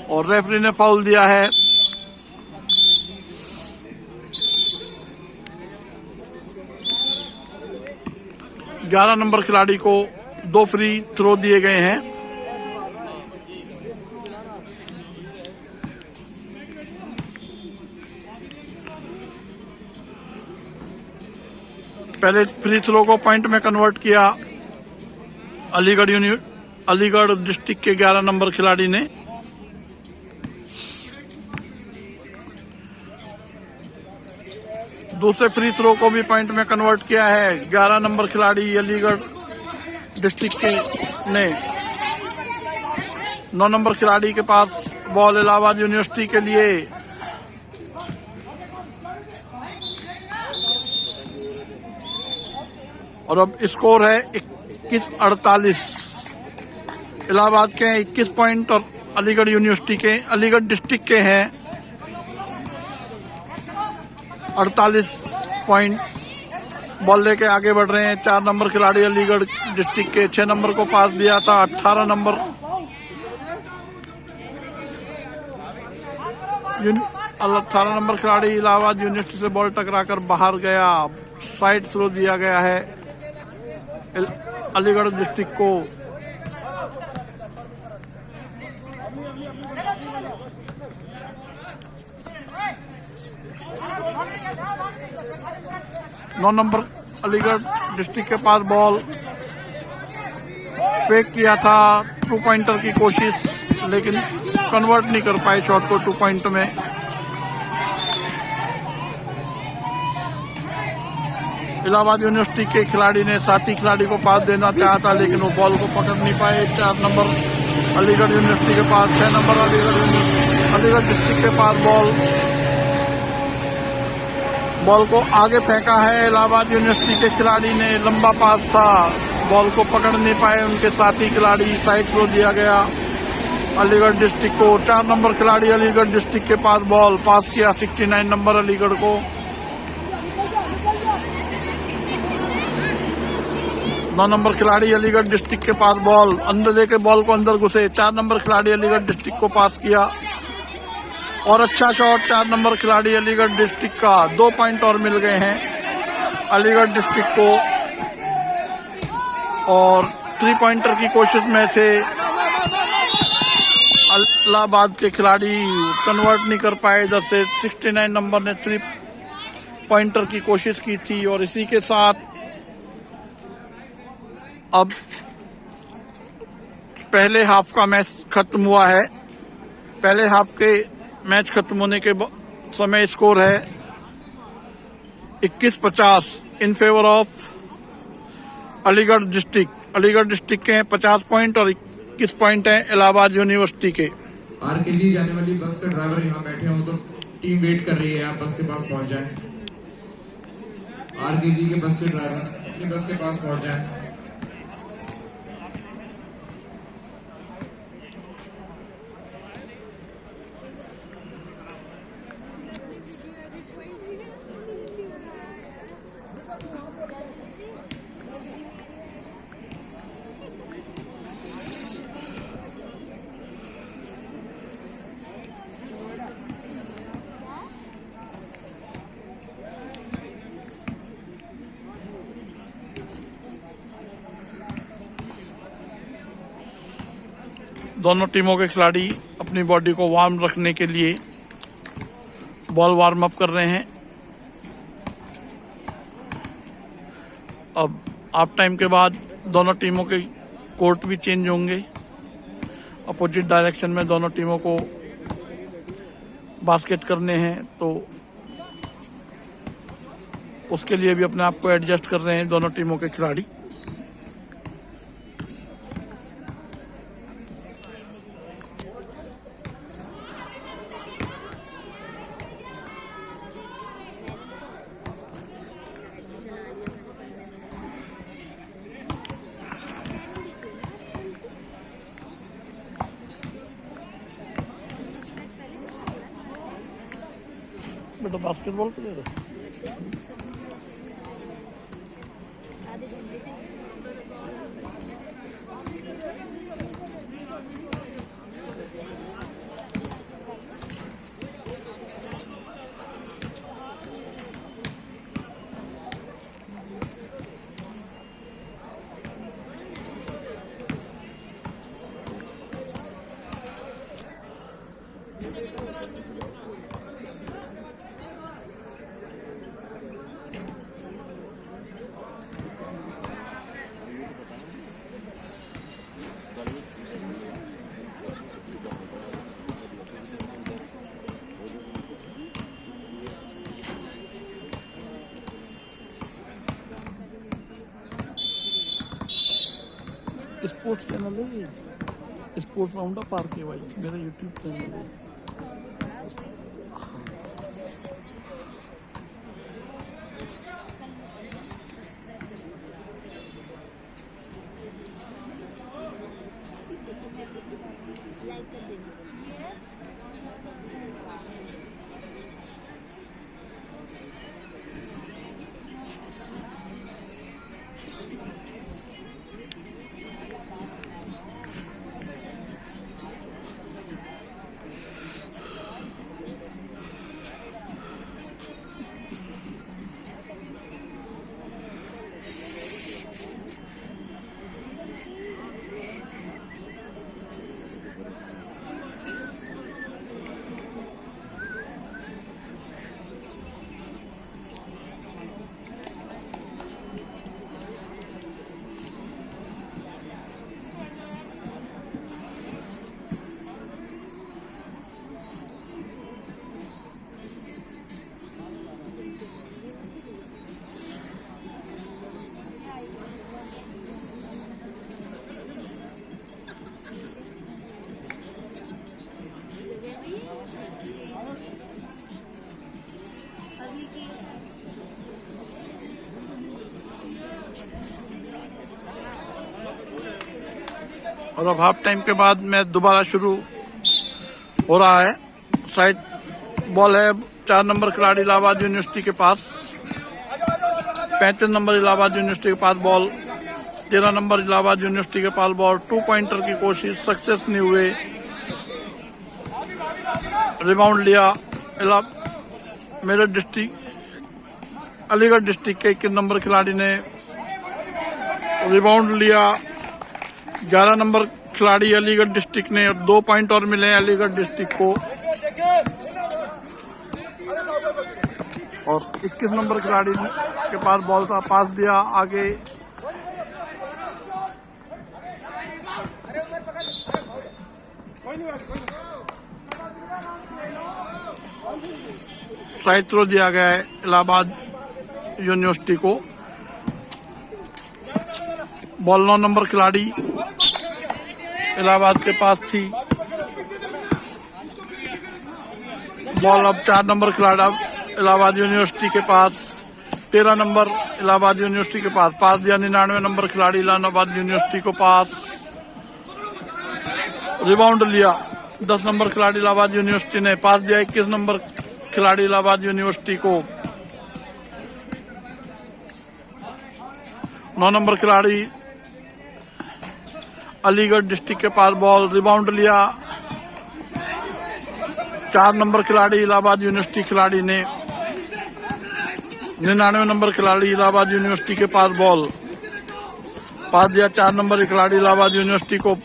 और रेफरी ने फाउल दिया है। 11 नंबर खिलाड़ी को 2 फ्री थ्रो दिए गए हैं। पहले फ्री थ्रो को पॉइंट में कन्वर्ट किया अलीगढ़ डिस्ट्रिक्ट के 11 नंबर खिलाड़ी ने। दूसरे फ्री थ्रो को भी पॉइंट में कन्वर्ट किया है 11 नंबर खिलाड़ी अलीगढ़ डिस्ट्रिक्ट के ने। 9 नंबर खिलाड़ी के पास बॉल इलाहाबाद यूनिवर्सिटी के लिए। और अब स्कोर है 21-48। इलाहाबाद के 21 पॉइंट और अलीगढ़ यूनिवर्सिटी के, अलीगढ़ डिस्ट्रिक्ट के हैं 48 पॉइंट। बॉल लेके आगे बढ़ रहे हैं 4 नंबर खिलाड़ी अलीगढ़ डिस्ट्रिक्ट के। 6 नंबर को पास दिया था 18 नंबर 18 नंबर खिलाड़ी इलाहाबाद यूनिवर्सिटी से बॉल टकराकर बाहर गया। साइड थ्रो दिया गया है अलीगढ़ डिस्ट्रिक्ट को। नौ नंबर अलीगढ़ डिस्ट्रिक्ट के पास बॉल फेक किया था 2 पॉइंटर की कोशिश, लेकिन कन्वर्ट नहीं कर पाए शॉट को 2 पॉइंट में। इलाहाबाद यूनिवर्सिटी के खिलाड़ी ने साथी खिलाड़ी को पास देना चाहा था, लेकिन वो बॉल को पकड़ नहीं पाए। 4 नंबर अलीगढ़ यूनिवर्सिटी के पास, 6 नंबर अलीगढ़ डिस्ट्रिक्ट के पास बॉल को आगे फेंका है इलाहाबाद यूनिवर्सिटी के खिलाड़ी ने। लंबा पास था, बॉल को पकड़ नहीं पाए उनके साथी खिलाड़ी। साइड थ्रो दिया गया अलीगढ़ डिस्ट्रिक्ट को। 4 नंबर खिलाड़ी अलीगढ़ डिस्ट्रिक्ट के पास बॉल पास किया 69 नंबर अलीगढ़ को। 9 नंबर खिलाड़ी अलीगढ़ डिस्ट्रिक्ट के पास बॉल अंदर लेके बॉल को अंदर घुसे। 4 नंबर खिलाड़ी अलीगढ़ डिस्ट्रिक्ट को पास किया और अच्छा शॉट 4 नंबर खिलाड़ी अलीगढ़ डिस्ट्रिक्ट का। 2 पॉइंट और मिल गए हैं अलीगढ़ डिस्ट्रिक्ट को और 3 पॉइंटर की कोशिश में थे इलाहाबाद के खिलाड़ी, कन्वर्ट नहीं कर पाए। इधर से 69 नंबर ने 3 पॉइंटर की कोशिश की थी। और इसी के साथ अब पहले हाफ का मैच खत्म हुआ है। पहले हाफ के मैच खत्म होने के समय स्कोर है 21-50 in favour of Aligarh district के 50 पॉइंट और 21 पॉइंट हैं इलाहाबाद यूनिवर्सिटी के। आरकेजी जाने वाली बस का ड्राइवर यहाँ बैठे हो तो टीम वेट कर रही है, आप बस के पास पहुंच जाए। आरकेजी के बस के ड्राइवर अपनी बस के पास पहुंच जाए। दोनों टीमों के खिलाड़ी अपनी बॉडी को वार्म रखने के लिए बॉल वार्म अप कर रहे हैं। अब हाफ टाइम के बाद दोनों टीमों के कोर्ट भी चेंज होंगे। अपोजिट डायरेक्शन में दोनों टीमों को बास्केट करने हैं, तो उसके लिए भी अपने आप को एडजस्ट कर रहे हैं दोनों टीमों के खिलाड़ी। बेटा बास्केटबॉल प्लेयर है। स्पोर्ट्स चैनल है, स्पोर्ट्स राउंड अप आर के वाई मेरा यूट्यूब चैनल है। और अब हाफ टाइम के बाद मैच दोबारा शुरू हो रहा है। साइड बॉल है 4 नंबर खिलाड़ी इलाहाबाद यूनिवर्सिटी के पास, 35 नंबर इलाहाबाद यूनिवर्सिटी के पास बॉल, 13 नंबर इलाहाबाद यूनिवर्सिटी के पास बॉल। 2 पॉइंटर की कोशिश सक्सेस नहीं हुए। रिबाउंड लिया मेरठ डिस्ट्रिक्ट अलीगढ़ डिस्ट्रिक्ट के 21 नंबर खिलाड़ी ने रिबाउंड लिया। 11 नंबर खिलाड़ी अलीगढ़ डिस्ट्रिक्ट ने 2 पॉइंट और मिले अलीगढ़ डिस्ट्रिक्ट को। और 21 नंबर खिलाड़ी के पास बॉल था, पास दिया आगे। साइड थ्रो दिया गया है इलाहाबाद यूनिवर्सिटी को। बॉल 9 नंबर खिलाड़ी इलाहाबाद के पास थी। बॉल अब 4 नंबर खिलाड़ी इलाहाबाद यूनिवर्सिटी के पास। 13 नंबर इलाहाबाद यूनिवर्सिटी के पास। पास दिया 99 नंबर खिलाड़ी इलाहाबाद यूनिवर्सिटी को पास। रिबाउंड लिया 10 नंबर खिलाड़ी इलाहाबाद यूनिवर्सिटी ने। पास दिया 21 नंबर खिलाड़ी इलाहाबाद यूनिवर्सिटी को। 9 नंबर खिलाड़ी अलीगढ़ डिस्ट्रिक्ट के पास बॉल। रिबाउंड लिया 4 नंबर खिलाड़ी इलाहाबाद यूनिवर्सिटी खिलाड़ी ने। 99 नंबर खिलाड़ी इलाहाबाद यूनिवर्सिटी के पास बॉल। पास दिया 4 नंबर खिलाड़ी इलाहाबाद यूनिवर्सिटी को।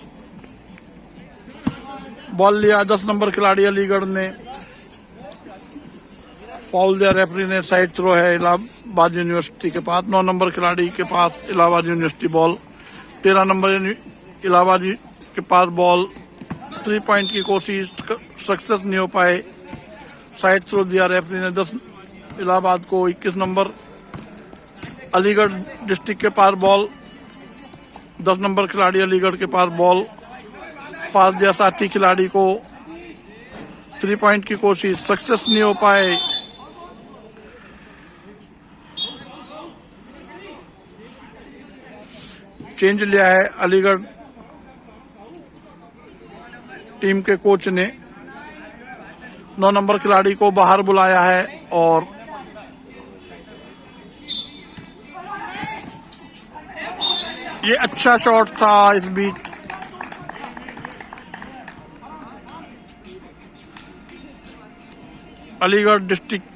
बॉल लिया 10 नंबर खिलाड़ी अलीगढ़ ने। फाउल दिया रेफरी ने। साइड थ्रो है इलाहाबाद यूनिवर्सिटी के पास। 9 नंबर खिलाड़ी के पास Allahabad university ball. 13 number Allahabad के पास बॉल। 3 पॉइंट की कोशिश सक्सेस नहीं हो पाए। साइड थ्रो दिया रेफरी ने 10 इलाहाबाद को। 21 नंबर अलीगढ़ डिस्ट्रिक्ट के पास बॉल। 10 नंबर खिलाड़ी अलीगढ़ के पास बॉल। पास दिया साथी खिलाड़ी को। 3 पॉइंट की कोशिश सक्सेस नहीं हो पाए। चेंज लिया है अलीगढ़ टीम के कोच ने। 9 नंबर खिलाड़ी को बाहर बुलाया है और ये अच्छा शॉट था। इस बीच अलीगढ़ डिस्ट्रिक्ट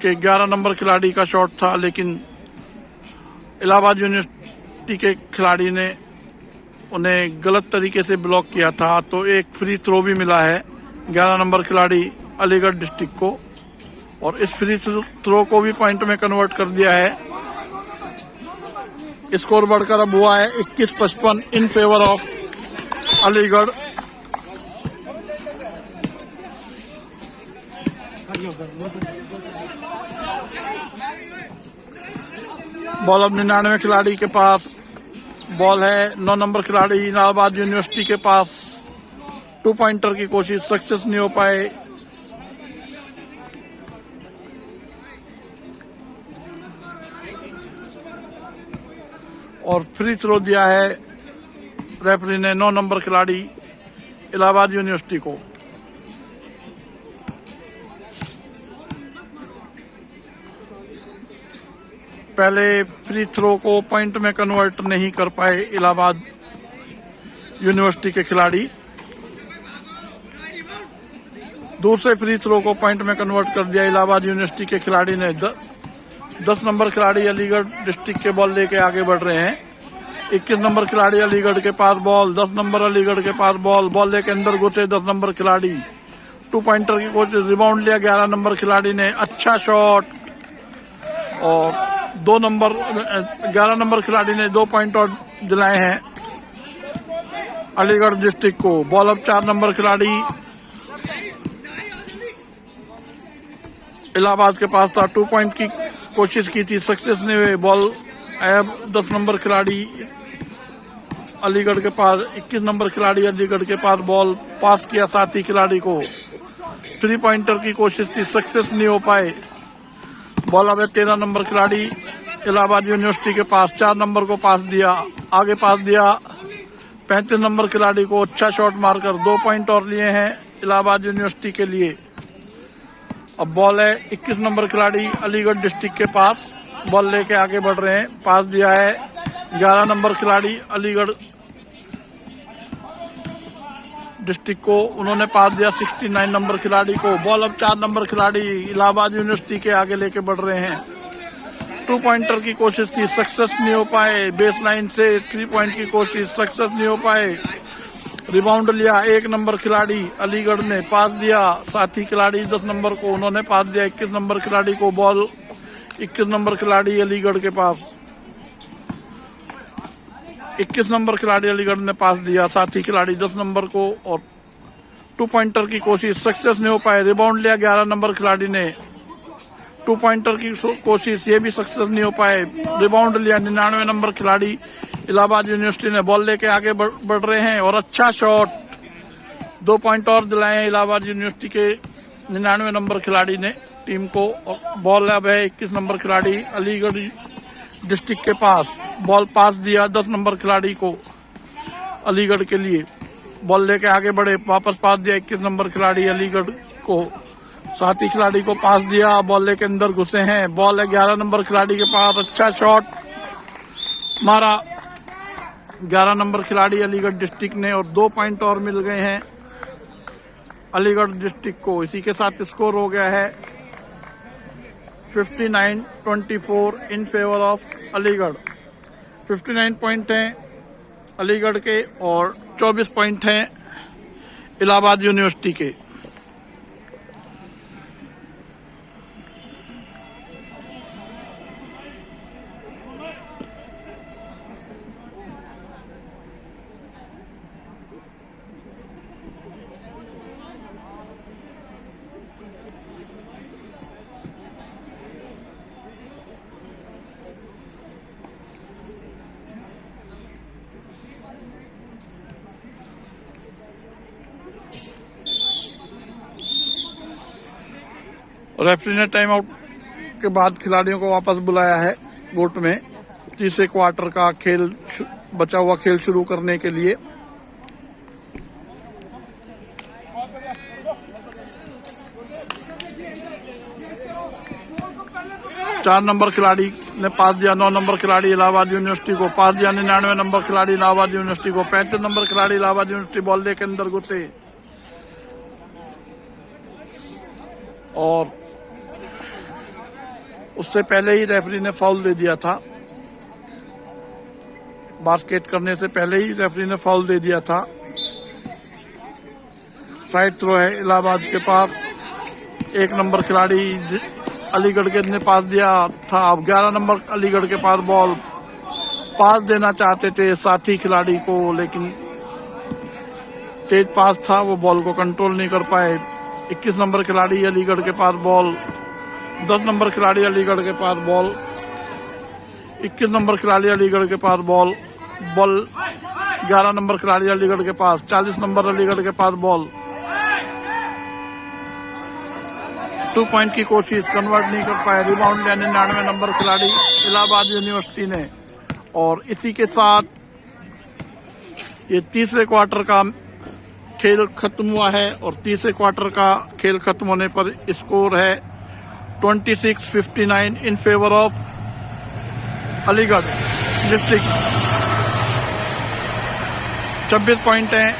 के 11 नंबर खिलाड़ी का शॉट था, लेकिन इलाहाबाद यूनिवर्सिटी के खिलाड़ी ने उन्हें गलत तरीके से ब्लॉक किया था, तो एक फ्री थ्रो भी मिला है 11 नंबर खिलाड़ी अलीगढ़ डिस्ट्रिक्ट को। और इस फ्री थ्रो को भी पॉइंट में कन्वर्ट कर दिया है। स्कोर बढ़कर अब हुआ है 21-55 in favour of Aligarh. Ball अब 99 खिलाड़ी के पास बॉल है। 9 नंबर खिलाड़ी इलाहाबाद यूनिवर्सिटी के पास। 2 पॉइंटर की कोशिश सक्सेस नहीं हो पाए। और फ्री थ्रो दिया है रेफरी ने 9 नंबर खिलाड़ी इलाहाबाद यूनिवर्सिटी को। पहले फ्री थ्रो को पॉइंट में कन्वर्ट नहीं कर पाए इलाहाबाद यूनिवर्सिटी के खिलाड़ी। दूसरे फ्री थ्रो को पॉइंट में कन्वर्ट कर दिया इलाहाबाद यूनिवर्सिटी के खिलाड़ी ने। 10 नंबर खिलाड़ी अलीगढ़ डिस्ट्रिक्ट के बॉल लेके आगे बढ़ रहे हैं। 21 नंबर खिलाड़ी अलीगढ़ के पास बॉल। 10 नंबर अलीगढ़ के पास बॉल लेके अंदर घुसे 10 नंबर खिलाड़ी। 2 पॉइंटर की कोशिश। रिबाउंड लिया 11 नंबर खिलाड़ी ने। अच्छा शॉट। और 11 नंबर खिलाड़ी ने 2 पॉइंट और दिलाए हैं अलीगढ़ डिस्ट्रिक्ट को। बॉल अब 4 नंबर खिलाड़ी इलाहाबाद के पास था। 2 पॉइंट की कोशिश की थी, सक्सेस नहीं हुई। बॉल अब 10 नंबर खिलाड़ी अलीगढ़ के पास। 21 नंबर खिलाड़ी अलीगढ़ के पास बॉल। पास किया साथी खिलाड़ी को। 3 पॉइंटर की कोशिश थी, सक्सेस नहीं हो पाए। बॉल अब 13 नंबर खिलाड़ी इलाहाबाद यूनिवर्सिटी के पास। 4 नंबर को पास दिया, आगे पास दिया 35 नंबर खिलाड़ी को। अच्छा शॉट मारकर 2 पॉइंट और लिए हैं इलाहाबाद यूनिवर्सिटी के लिए। अब बॉल है 21 नंबर खिलाड़ी अलीगढ़ डिस्ट्रिक्ट के पास। बॉल लेके आगे बढ़ रहे हैं। पास दिया है 11 नंबर खिलाड़ी अलीगढ़ डिस्ट्रिक्ट को। उन्होंने पास दिया 69 नंबर खिलाड़ी को। बॉल अब 4 नंबर खिलाड़ी इलाहाबाद यूनिवर्सिटी के आगे लेके बढ़ रहे हैं। 2 पॉइंटर की कोशिश थी, सक्सेस नहीं हो पाए। बेस लाइन से 3 पॉइंट की कोशिश, सक्सेस नहीं हो पाए। रिबाउंड लिया 1 नंबर खिलाड़ी अलीगढ़ ने। पास दिया साथी खिलाड़ी 10 नंबर को। उन्होंने पास दिया 21 नंबर खिलाड़ी को। बॉल 21 नंबर खिलाड़ी अलीगढ़ के पास। 21 नंबर खिलाड़ी अलीगढ़ ने पास दिया साथी खिलाड़ी 10 नंबर को। और 2 पॉइंटर की कोशिश सक्सेस नहीं हो पाए। रिबाउंड लिया 11 नंबर खिलाड़ी ने। 2 पॉइंटर की कोशिश, ये भी सक्सेस नहीं हो पाए। रिबाउंड लिया 99 नंबर खिलाड़ी इलाहाबाद यूनिवर्सिटी ने बॉल लेके आगे बढ़ रहे हैं और अच्छा शॉट, 2 पॉइंट और दिलाए हैं इलाहाबाद यूनिवर्सिटी के 99 नंबर खिलाड़ी ने टीम को। और बॉल अब है 21 नंबर खिलाड़ी अलीगढ़ डिस्ट्रिक्ट के पास। बॉल पास दिया 10 नंबर खिलाड़ी को अलीगढ़ के लिए, बॉल लेके आगे बढ़े, वापस पास दिया 21 नंबर खिलाड़ी अलीगढ़ को, साथी खिलाड़ी को पास दिया, बॉल लेके अंदर घुसे हैं, बॉल है 11 नंबर खिलाड़ी के पास, अच्छा शॉट मारा 11 नंबर खिलाड़ी अलीगढ़ डिस्ट्रिक्ट ने और 2 पॉइंट और मिल गए हैं अलीगढ़ डिस्ट्रिक्ट को। इसी के साथ स्कोर हो गया है 59-24 in favour of Aligarh. 59 point हैं अलीगढ़ के और 24 पॉइंट हैं इलाहाबाद यूनिवर्सिटी के। रेफरी ने टाइम आउट के बाद खिलाड़ियों को वापस बुलाया है कोर्ट में तीसरे क्वार्टर का खेल, बचा हुआ खेल शुरू करने के लिए। चार नंबर खिलाड़ी ने पास दिया 9 नंबर खिलाड़ी इलाहाबाद यूनिवर्सिटी को, पास दिया 99 नंबर खिलाड़ी इलाहाबाद यूनिवर्सिटी को, 35 नंबर खिलाड़ी इलाहाबाद यूनिवर्सिटी बॉल लेके अंदर घुसे और उससे पहले ही रेफरी ने फाउल दे दिया था। बास्केट करने से पहले ही रेफरी ने फाउल दे दिया था। साइड थ्रो है इलाहाबाद के पास, 1 नंबर खिलाड़ी अलीगढ़ के ने पास दिया था। अब 11 नंबर अलीगढ़ के पास बॉल, पास देना चाहते थे साथी खिलाड़ी को, लेकिन तेज पास था, वो बॉल को कंट्रोल नहीं कर पाए। 21 नंबर खिलाड़ी अलीगढ़ के पास बॉल, 10 नंबर खिलाड़ी अलीगढ़ के पास बॉल, 21 नंबर खिलाड़ी अलीगढ़ के पास बॉल, 11 नंबर खिलाड़ी अलीगढ़ के पास, 40 नंबर अलीगढ़ के पास बॉल। 2 पॉइंट की कोशिश, कन्वर्ट नहीं कर पाए। रिबाउंड लिया 99 नंबर खिलाड़ी इलाहाबाद यूनिवर्सिटी ने और इसी के साथ ये तीसरे क्वार्टर का खेल खत्म हुआ है और तीसरे क्वार्टर का खेल खत्म होने पर स्कोर है 26-59 in favour of Aligarh district. 26 point हैं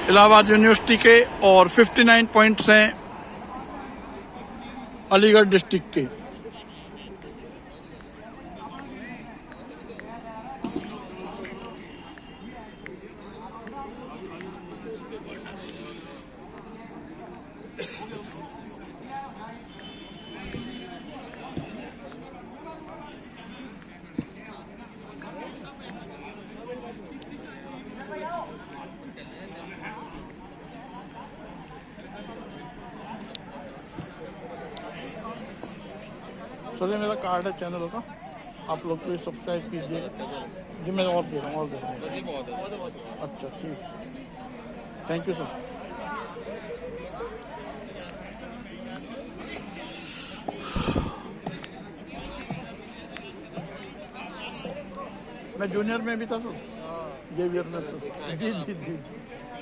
इलाहाबाद यूनिवर्सिटी के और 59 पॉइंट्स हैं अलीगढ़ डिस्ट्रिक्ट के। सर ये मेरा कार्ड है चैनल का, आप लोग प्लीज सब्सक्राइब कीजिए। जी मैं और दे रहा हूँ, और दे रहा हूँ। अच्छा ठीक, थैंक यू सर। मैं जूनियर में भी था सर, जेवियर में सर। जी जी जी,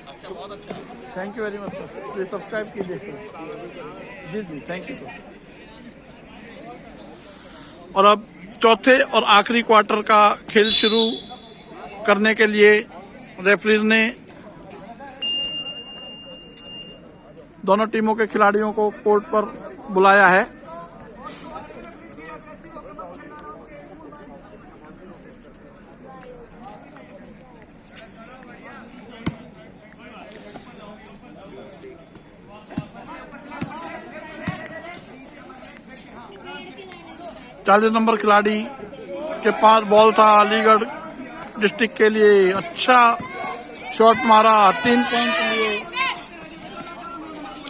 अच्छा, बहुत अच्छा, thank you very much sir. Please subscribe कीजिए सर। जी जी, थैंक यू सर। और अब चौथे और आखिरी क्वार्टर का खेल शुरू करने के लिए रेफरी ने दोनों टीमों के खिलाड़ियों को कोर्ट पर बुलाया है। चालीस नंबर खिलाड़ी के पास बॉल था अलीगढ़ डिस्ट्रिक्ट के लिए, अच्छा शॉट मारा, 3 पॉइंट लिए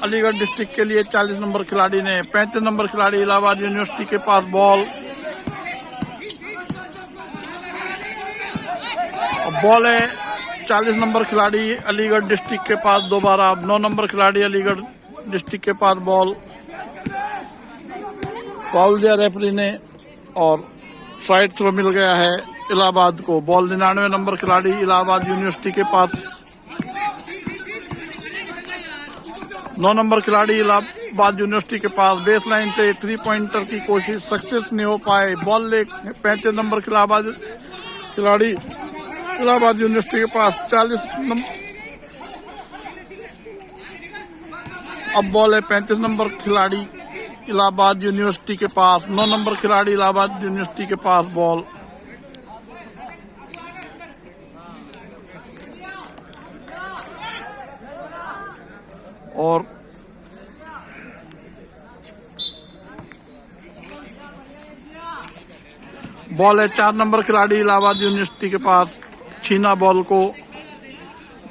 अलीगढ़ डिस्ट्रिक्ट के लिए 40 नंबर खिलाड़ी ने। 35 नंबर खिलाड़ी इलाहाबाद यूनिवर्सिटी के पास बॉल, बॉल है 40 नंबर खिलाड़ी अलीगढ़ डिस्ट्रिक्ट के पास दोबारा। 9 नंबर खिलाड़ी अलीगढ़ डिस्ट्रिक्ट के पास बॉल, फाउल दिया रेफरी ने और साइड थ्रो मिल गया है इलाहाबाद को। बॉल 99 नंबर खिलाड़ी इलाहाबाद यूनिवर्सिटी के पास। 9 नंबर खिलाड़ी इलाहाबाद यूनिवर्सिटी के पास। बेस लाइन से 3 पॉइंटर की कोशिश सक्सेस नहीं हो पाए। बॉल ले 35 नंबर खिलाड़ी इलाहाबाद यूनिवर्सिटी के पास। 40 नंबर अब बॉल है 35 नंबर खिलाड़ी इलाहाबाद यूनिवर्सिटी के पास। 9 नंबर खिलाड़ी इलाहाबाद यूनिवर्सिटी के पास बॉल, और बॉल है 4 नंबर खिलाड़ी इलाहाबाद यूनिवर्सिटी के पास। छीना बॉल को।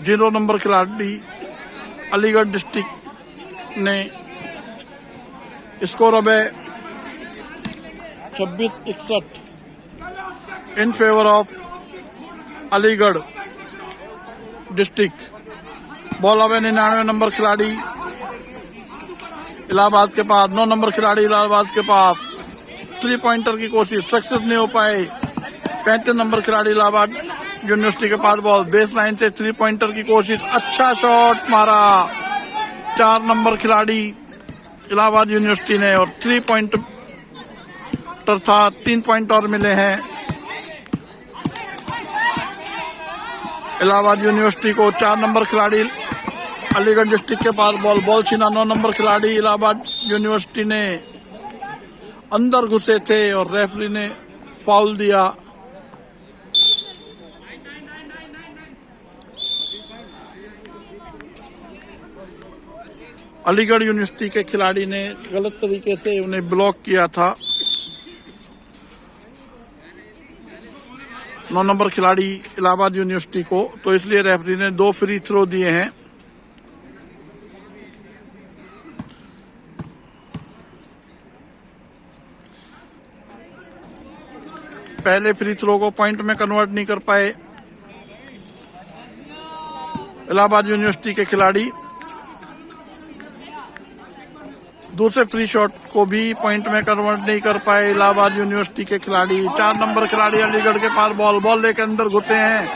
0 नंबर खिलाड़ी अलीगढ़ डिस्ट्रिक्ट ने। स्कोर अब है 26-61 in favour of Aligarh district. Ball अब है 99 नंबर खिलाड़ी इलाहाबाद के पास। 9 नंबर खिलाड़ी इलाहाबाद के पास। 3 पॉइंटर की कोशिश सक्सेस नहीं हो पाए। 35 नंबर खिलाड़ी इलाहाबाद यूनिवर्सिटी के पास बॉल। बेस लाइन से 3 पॉइंटर की कोशिश, अच्छा शॉट मारा 4 नंबर खिलाड़ी इलाहाबाद यूनिवर्सिटी ने और 3 पॉइंटर था। 3 पॉइंट और मिले हैं इलाहाबाद यूनिवर्सिटी को। 4 नंबर खिलाड़ी अलीगढ़ डिस्ट्रिक्ट के पास बॉल। बॉल छीना 9 नंबर खिलाड़ी इलाहाबाद यूनिवर्सिटी ने। अंदर घुसे थे और रेफरी ने फाउल दिया। अलीगढ़ यूनिवर्सिटी के खिलाड़ी ने गलत तरीके से उन्हें ब्लॉक किया था। 9 नंबर खिलाड़ी इलाहाबाद यूनिवर्सिटी को, तो इसलिए रेफरी ने 2 फ्री थ्रो दिए हैं। पहले फ्री थ्रो को पॉइंट में कन्वर्ट नहीं कर पाए इलाहाबाद यूनिवर्सिटी के खिलाड़ी। दूसरे फ्री शॉट को भी पॉइंट में कन्वर्ट नहीं कर पाए इलाहाबाद यूनिवर्सिटी के खिलाड़ी। 4 नंबर खिलाड़ी अलीगढ़ के पास बॉल। बॉल लेकर अंदर घुसे हैं,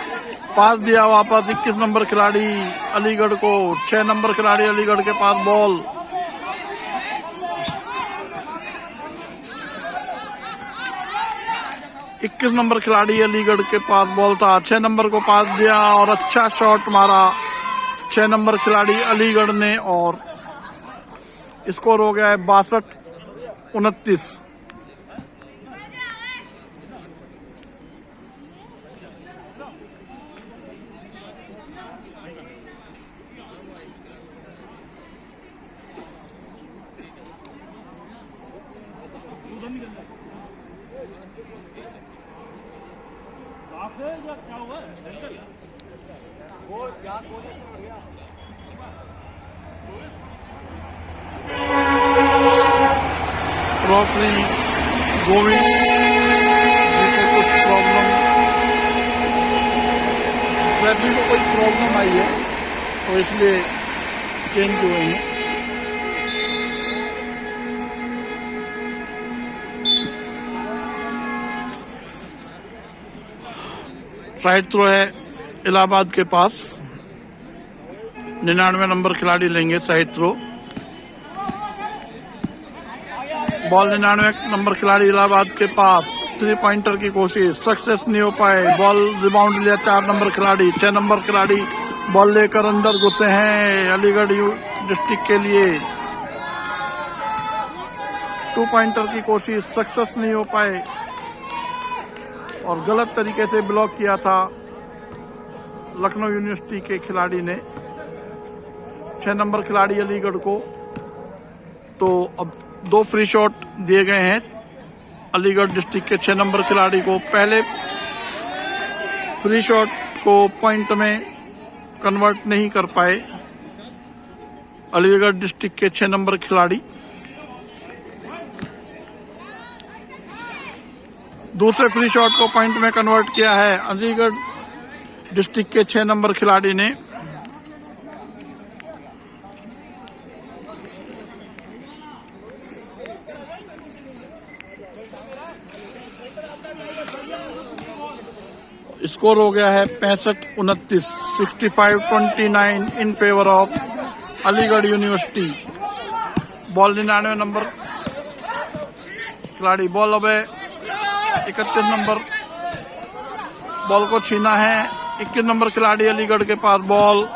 पास दिया वापस 21 नंबर खिलाड़ी अलीगढ़ को। 6 नंबर खिलाड़ी अलीगढ़ के पास बॉल। इक्कीस नंबर खिलाड़ी अलीगढ़ के पास बॉल था। 6 नंबर को पास दिया और अच्छा शॉट मारा 6 नंबर खिलाड़ी अलीगढ़ ने और स्कोर हो गया है 62-29। ट्रॉफी गोविंद जी को कुछ प्रॉब्लम, ट्रैफिक को कोई प्रॉब्लम आई है तो इसलिए चेंज हुए हैं। साइड थ्रो है इलाहाबाद के पास। 99 नंबर खिलाड़ी लेंगे साइड थ्रो। बॉल 99 नंबर खिलाड़ी इलाहाबाद के पास। 3 पॉइंटर की कोशिश सक्सेस नहीं हो पाए। बॉल रिबाउंड लिया 4 नंबर खिलाड़ी। 6 नंबर खिलाड़ी बॉल लेकर अंदर घुसे हैं अलीगढ़ डिस्ट्रिक्ट के लिए। 2 पॉइंटर की कोशिश सक्सेस नहीं हो पाए और गलत तरीके से ब्लॉक किया था लखनऊ यूनिवर्सिटी के खिलाड़ी ने 6 नंबर खिलाड़ी अलीगढ़ को। तो अब 2 फ्री शॉट दिए गए हैं अलीगढ़ डिस्ट्रिक्ट के 6 नंबर खिलाड़ी को। पहले फ्री शॉट को पॉइंट में कन्वर्ट नहीं कर पाए अलीगढ़ डिस्ट्रिक्ट के 6 नंबर खिलाड़ी। दूसरे फ्री शॉट को पॉइंट में कन्वर्ट किया है अलीगढ़ डिस्ट्रिक्ट के 6 नंबर खिलाड़ी ने। स्कोर हो गया है 65-29, 65-29 in favour of Aligarh university. Ball 99 number खिलाड़ी, बॉल अब 31 नंबर, बॉल को छीना है 21 नंबर खिलाड़ी अलीगढ़ के पास। बॉल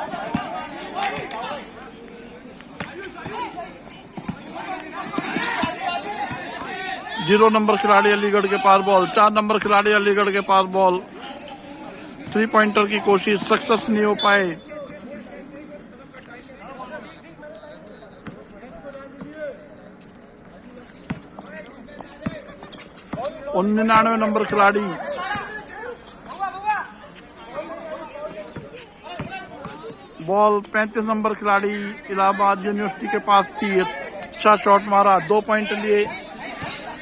जीरो नंबर खिलाड़ी अलीगढ़ के पास बॉल, 4 नंबर खिलाड़ी अलीगढ़ के पास बॉल। 3 पॉइंटर की कोशिश सक्सेस नहीं हो पाए। और 99 नंबर खिलाड़ी बॉल 35 नंबर खिलाड़ी इलाहाबाद यूनिवर्सिटी के पास थी। अच्छा शॉट मारा, 2 पॉइंट लिए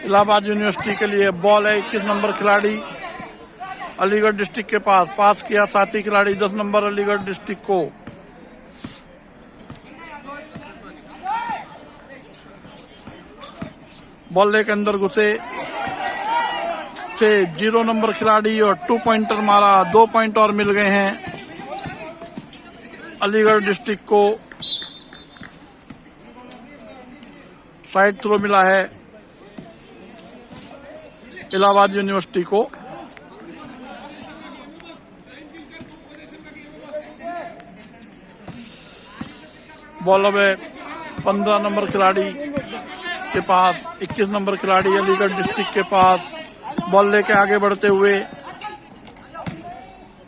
इलाहाबाद यूनिवर्सिटी के लिए। बॉल है 21 नंबर खिलाड़ी अलीगढ़ डिस्ट्रिक्ट के पास किया साथी खिलाड़ी 10 नंबर अलीगढ़ डिस्ट्रिक्ट को। बॉल लेके अंदर घुसे थे 0 नंबर खिलाड़ी और 2 पॉइंटर मारा, 2 पॉइंट और मिल गए हैं अलीगढ़ डिस्ट्रिक्ट को। साइड थ्रो मिला है इलाहाबाद यूनिवर्सिटी को। बॉल अब 15 नंबर खिलाड़ी के पास, 21 नंबर खिलाड़ी अलीगढ़ डिस्ट्रिक्ट के पास। बॉल लेके आगे बढ़ते हुए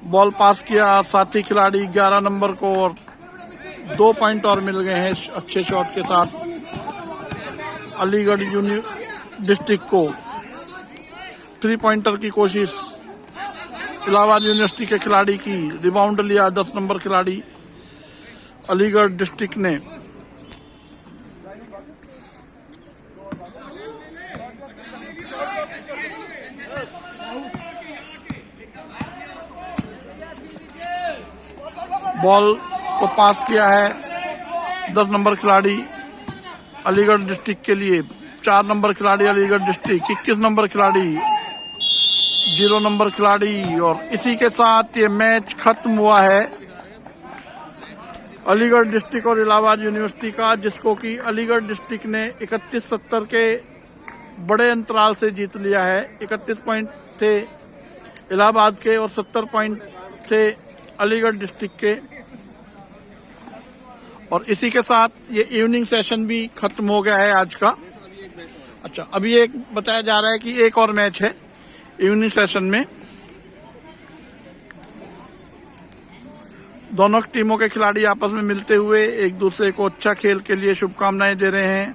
बॉल पास किया साथी खिलाड़ी 11 नंबर को और 2 पॉइंट और मिल गए हैं अच्छे शॉट के साथ अलीगढ़ डिस्ट्रिक्ट को। 3 पॉइंटर की कोशिश इलाहाबाद यूनिवर्सिटी के खिलाड़ी की, रिबाउंड लिया 10 नंबर खिलाड़ी अलीगढ़ डिस्ट्रिक्ट ने। बॉल को पास किया है 10 नंबर खिलाड़ी अलीगढ़ डिस्ट्रिक्ट के लिए, 4 नंबर खिलाड़ी अलीगढ़ डिस्ट्रिक्ट, 21 नंबर खिलाड़ी 0 नंबर खिलाड़ी। और इसी के साथ ये मैच खत्म हुआ है अलीगढ़ डिस्ट्रिक्ट और इलाहाबाद यूनिवर्सिटी का, जिसको कि अलीगढ़ डिस्ट्रिक्ट ने 31-70 के बड़े अंतराल से जीत लिया है। 31 पॉइंट थे इलाहाबाद के और 70 पॉइंट थे अलीगढ़ डिस्ट्रिक्ट के। और इसी के साथ ये इवनिंग सेशन भी खत्म हो गया है आज का। अच्छा, अभी एक बताया जा रहा है कि एक और मैच है इवनिंग सेशन में। दोनों टीमों के खिलाड़ी आपस में मिलते हुए एक दूसरे को अच्छा खेल के लिए शुभकामनाएं दे रहे हैं।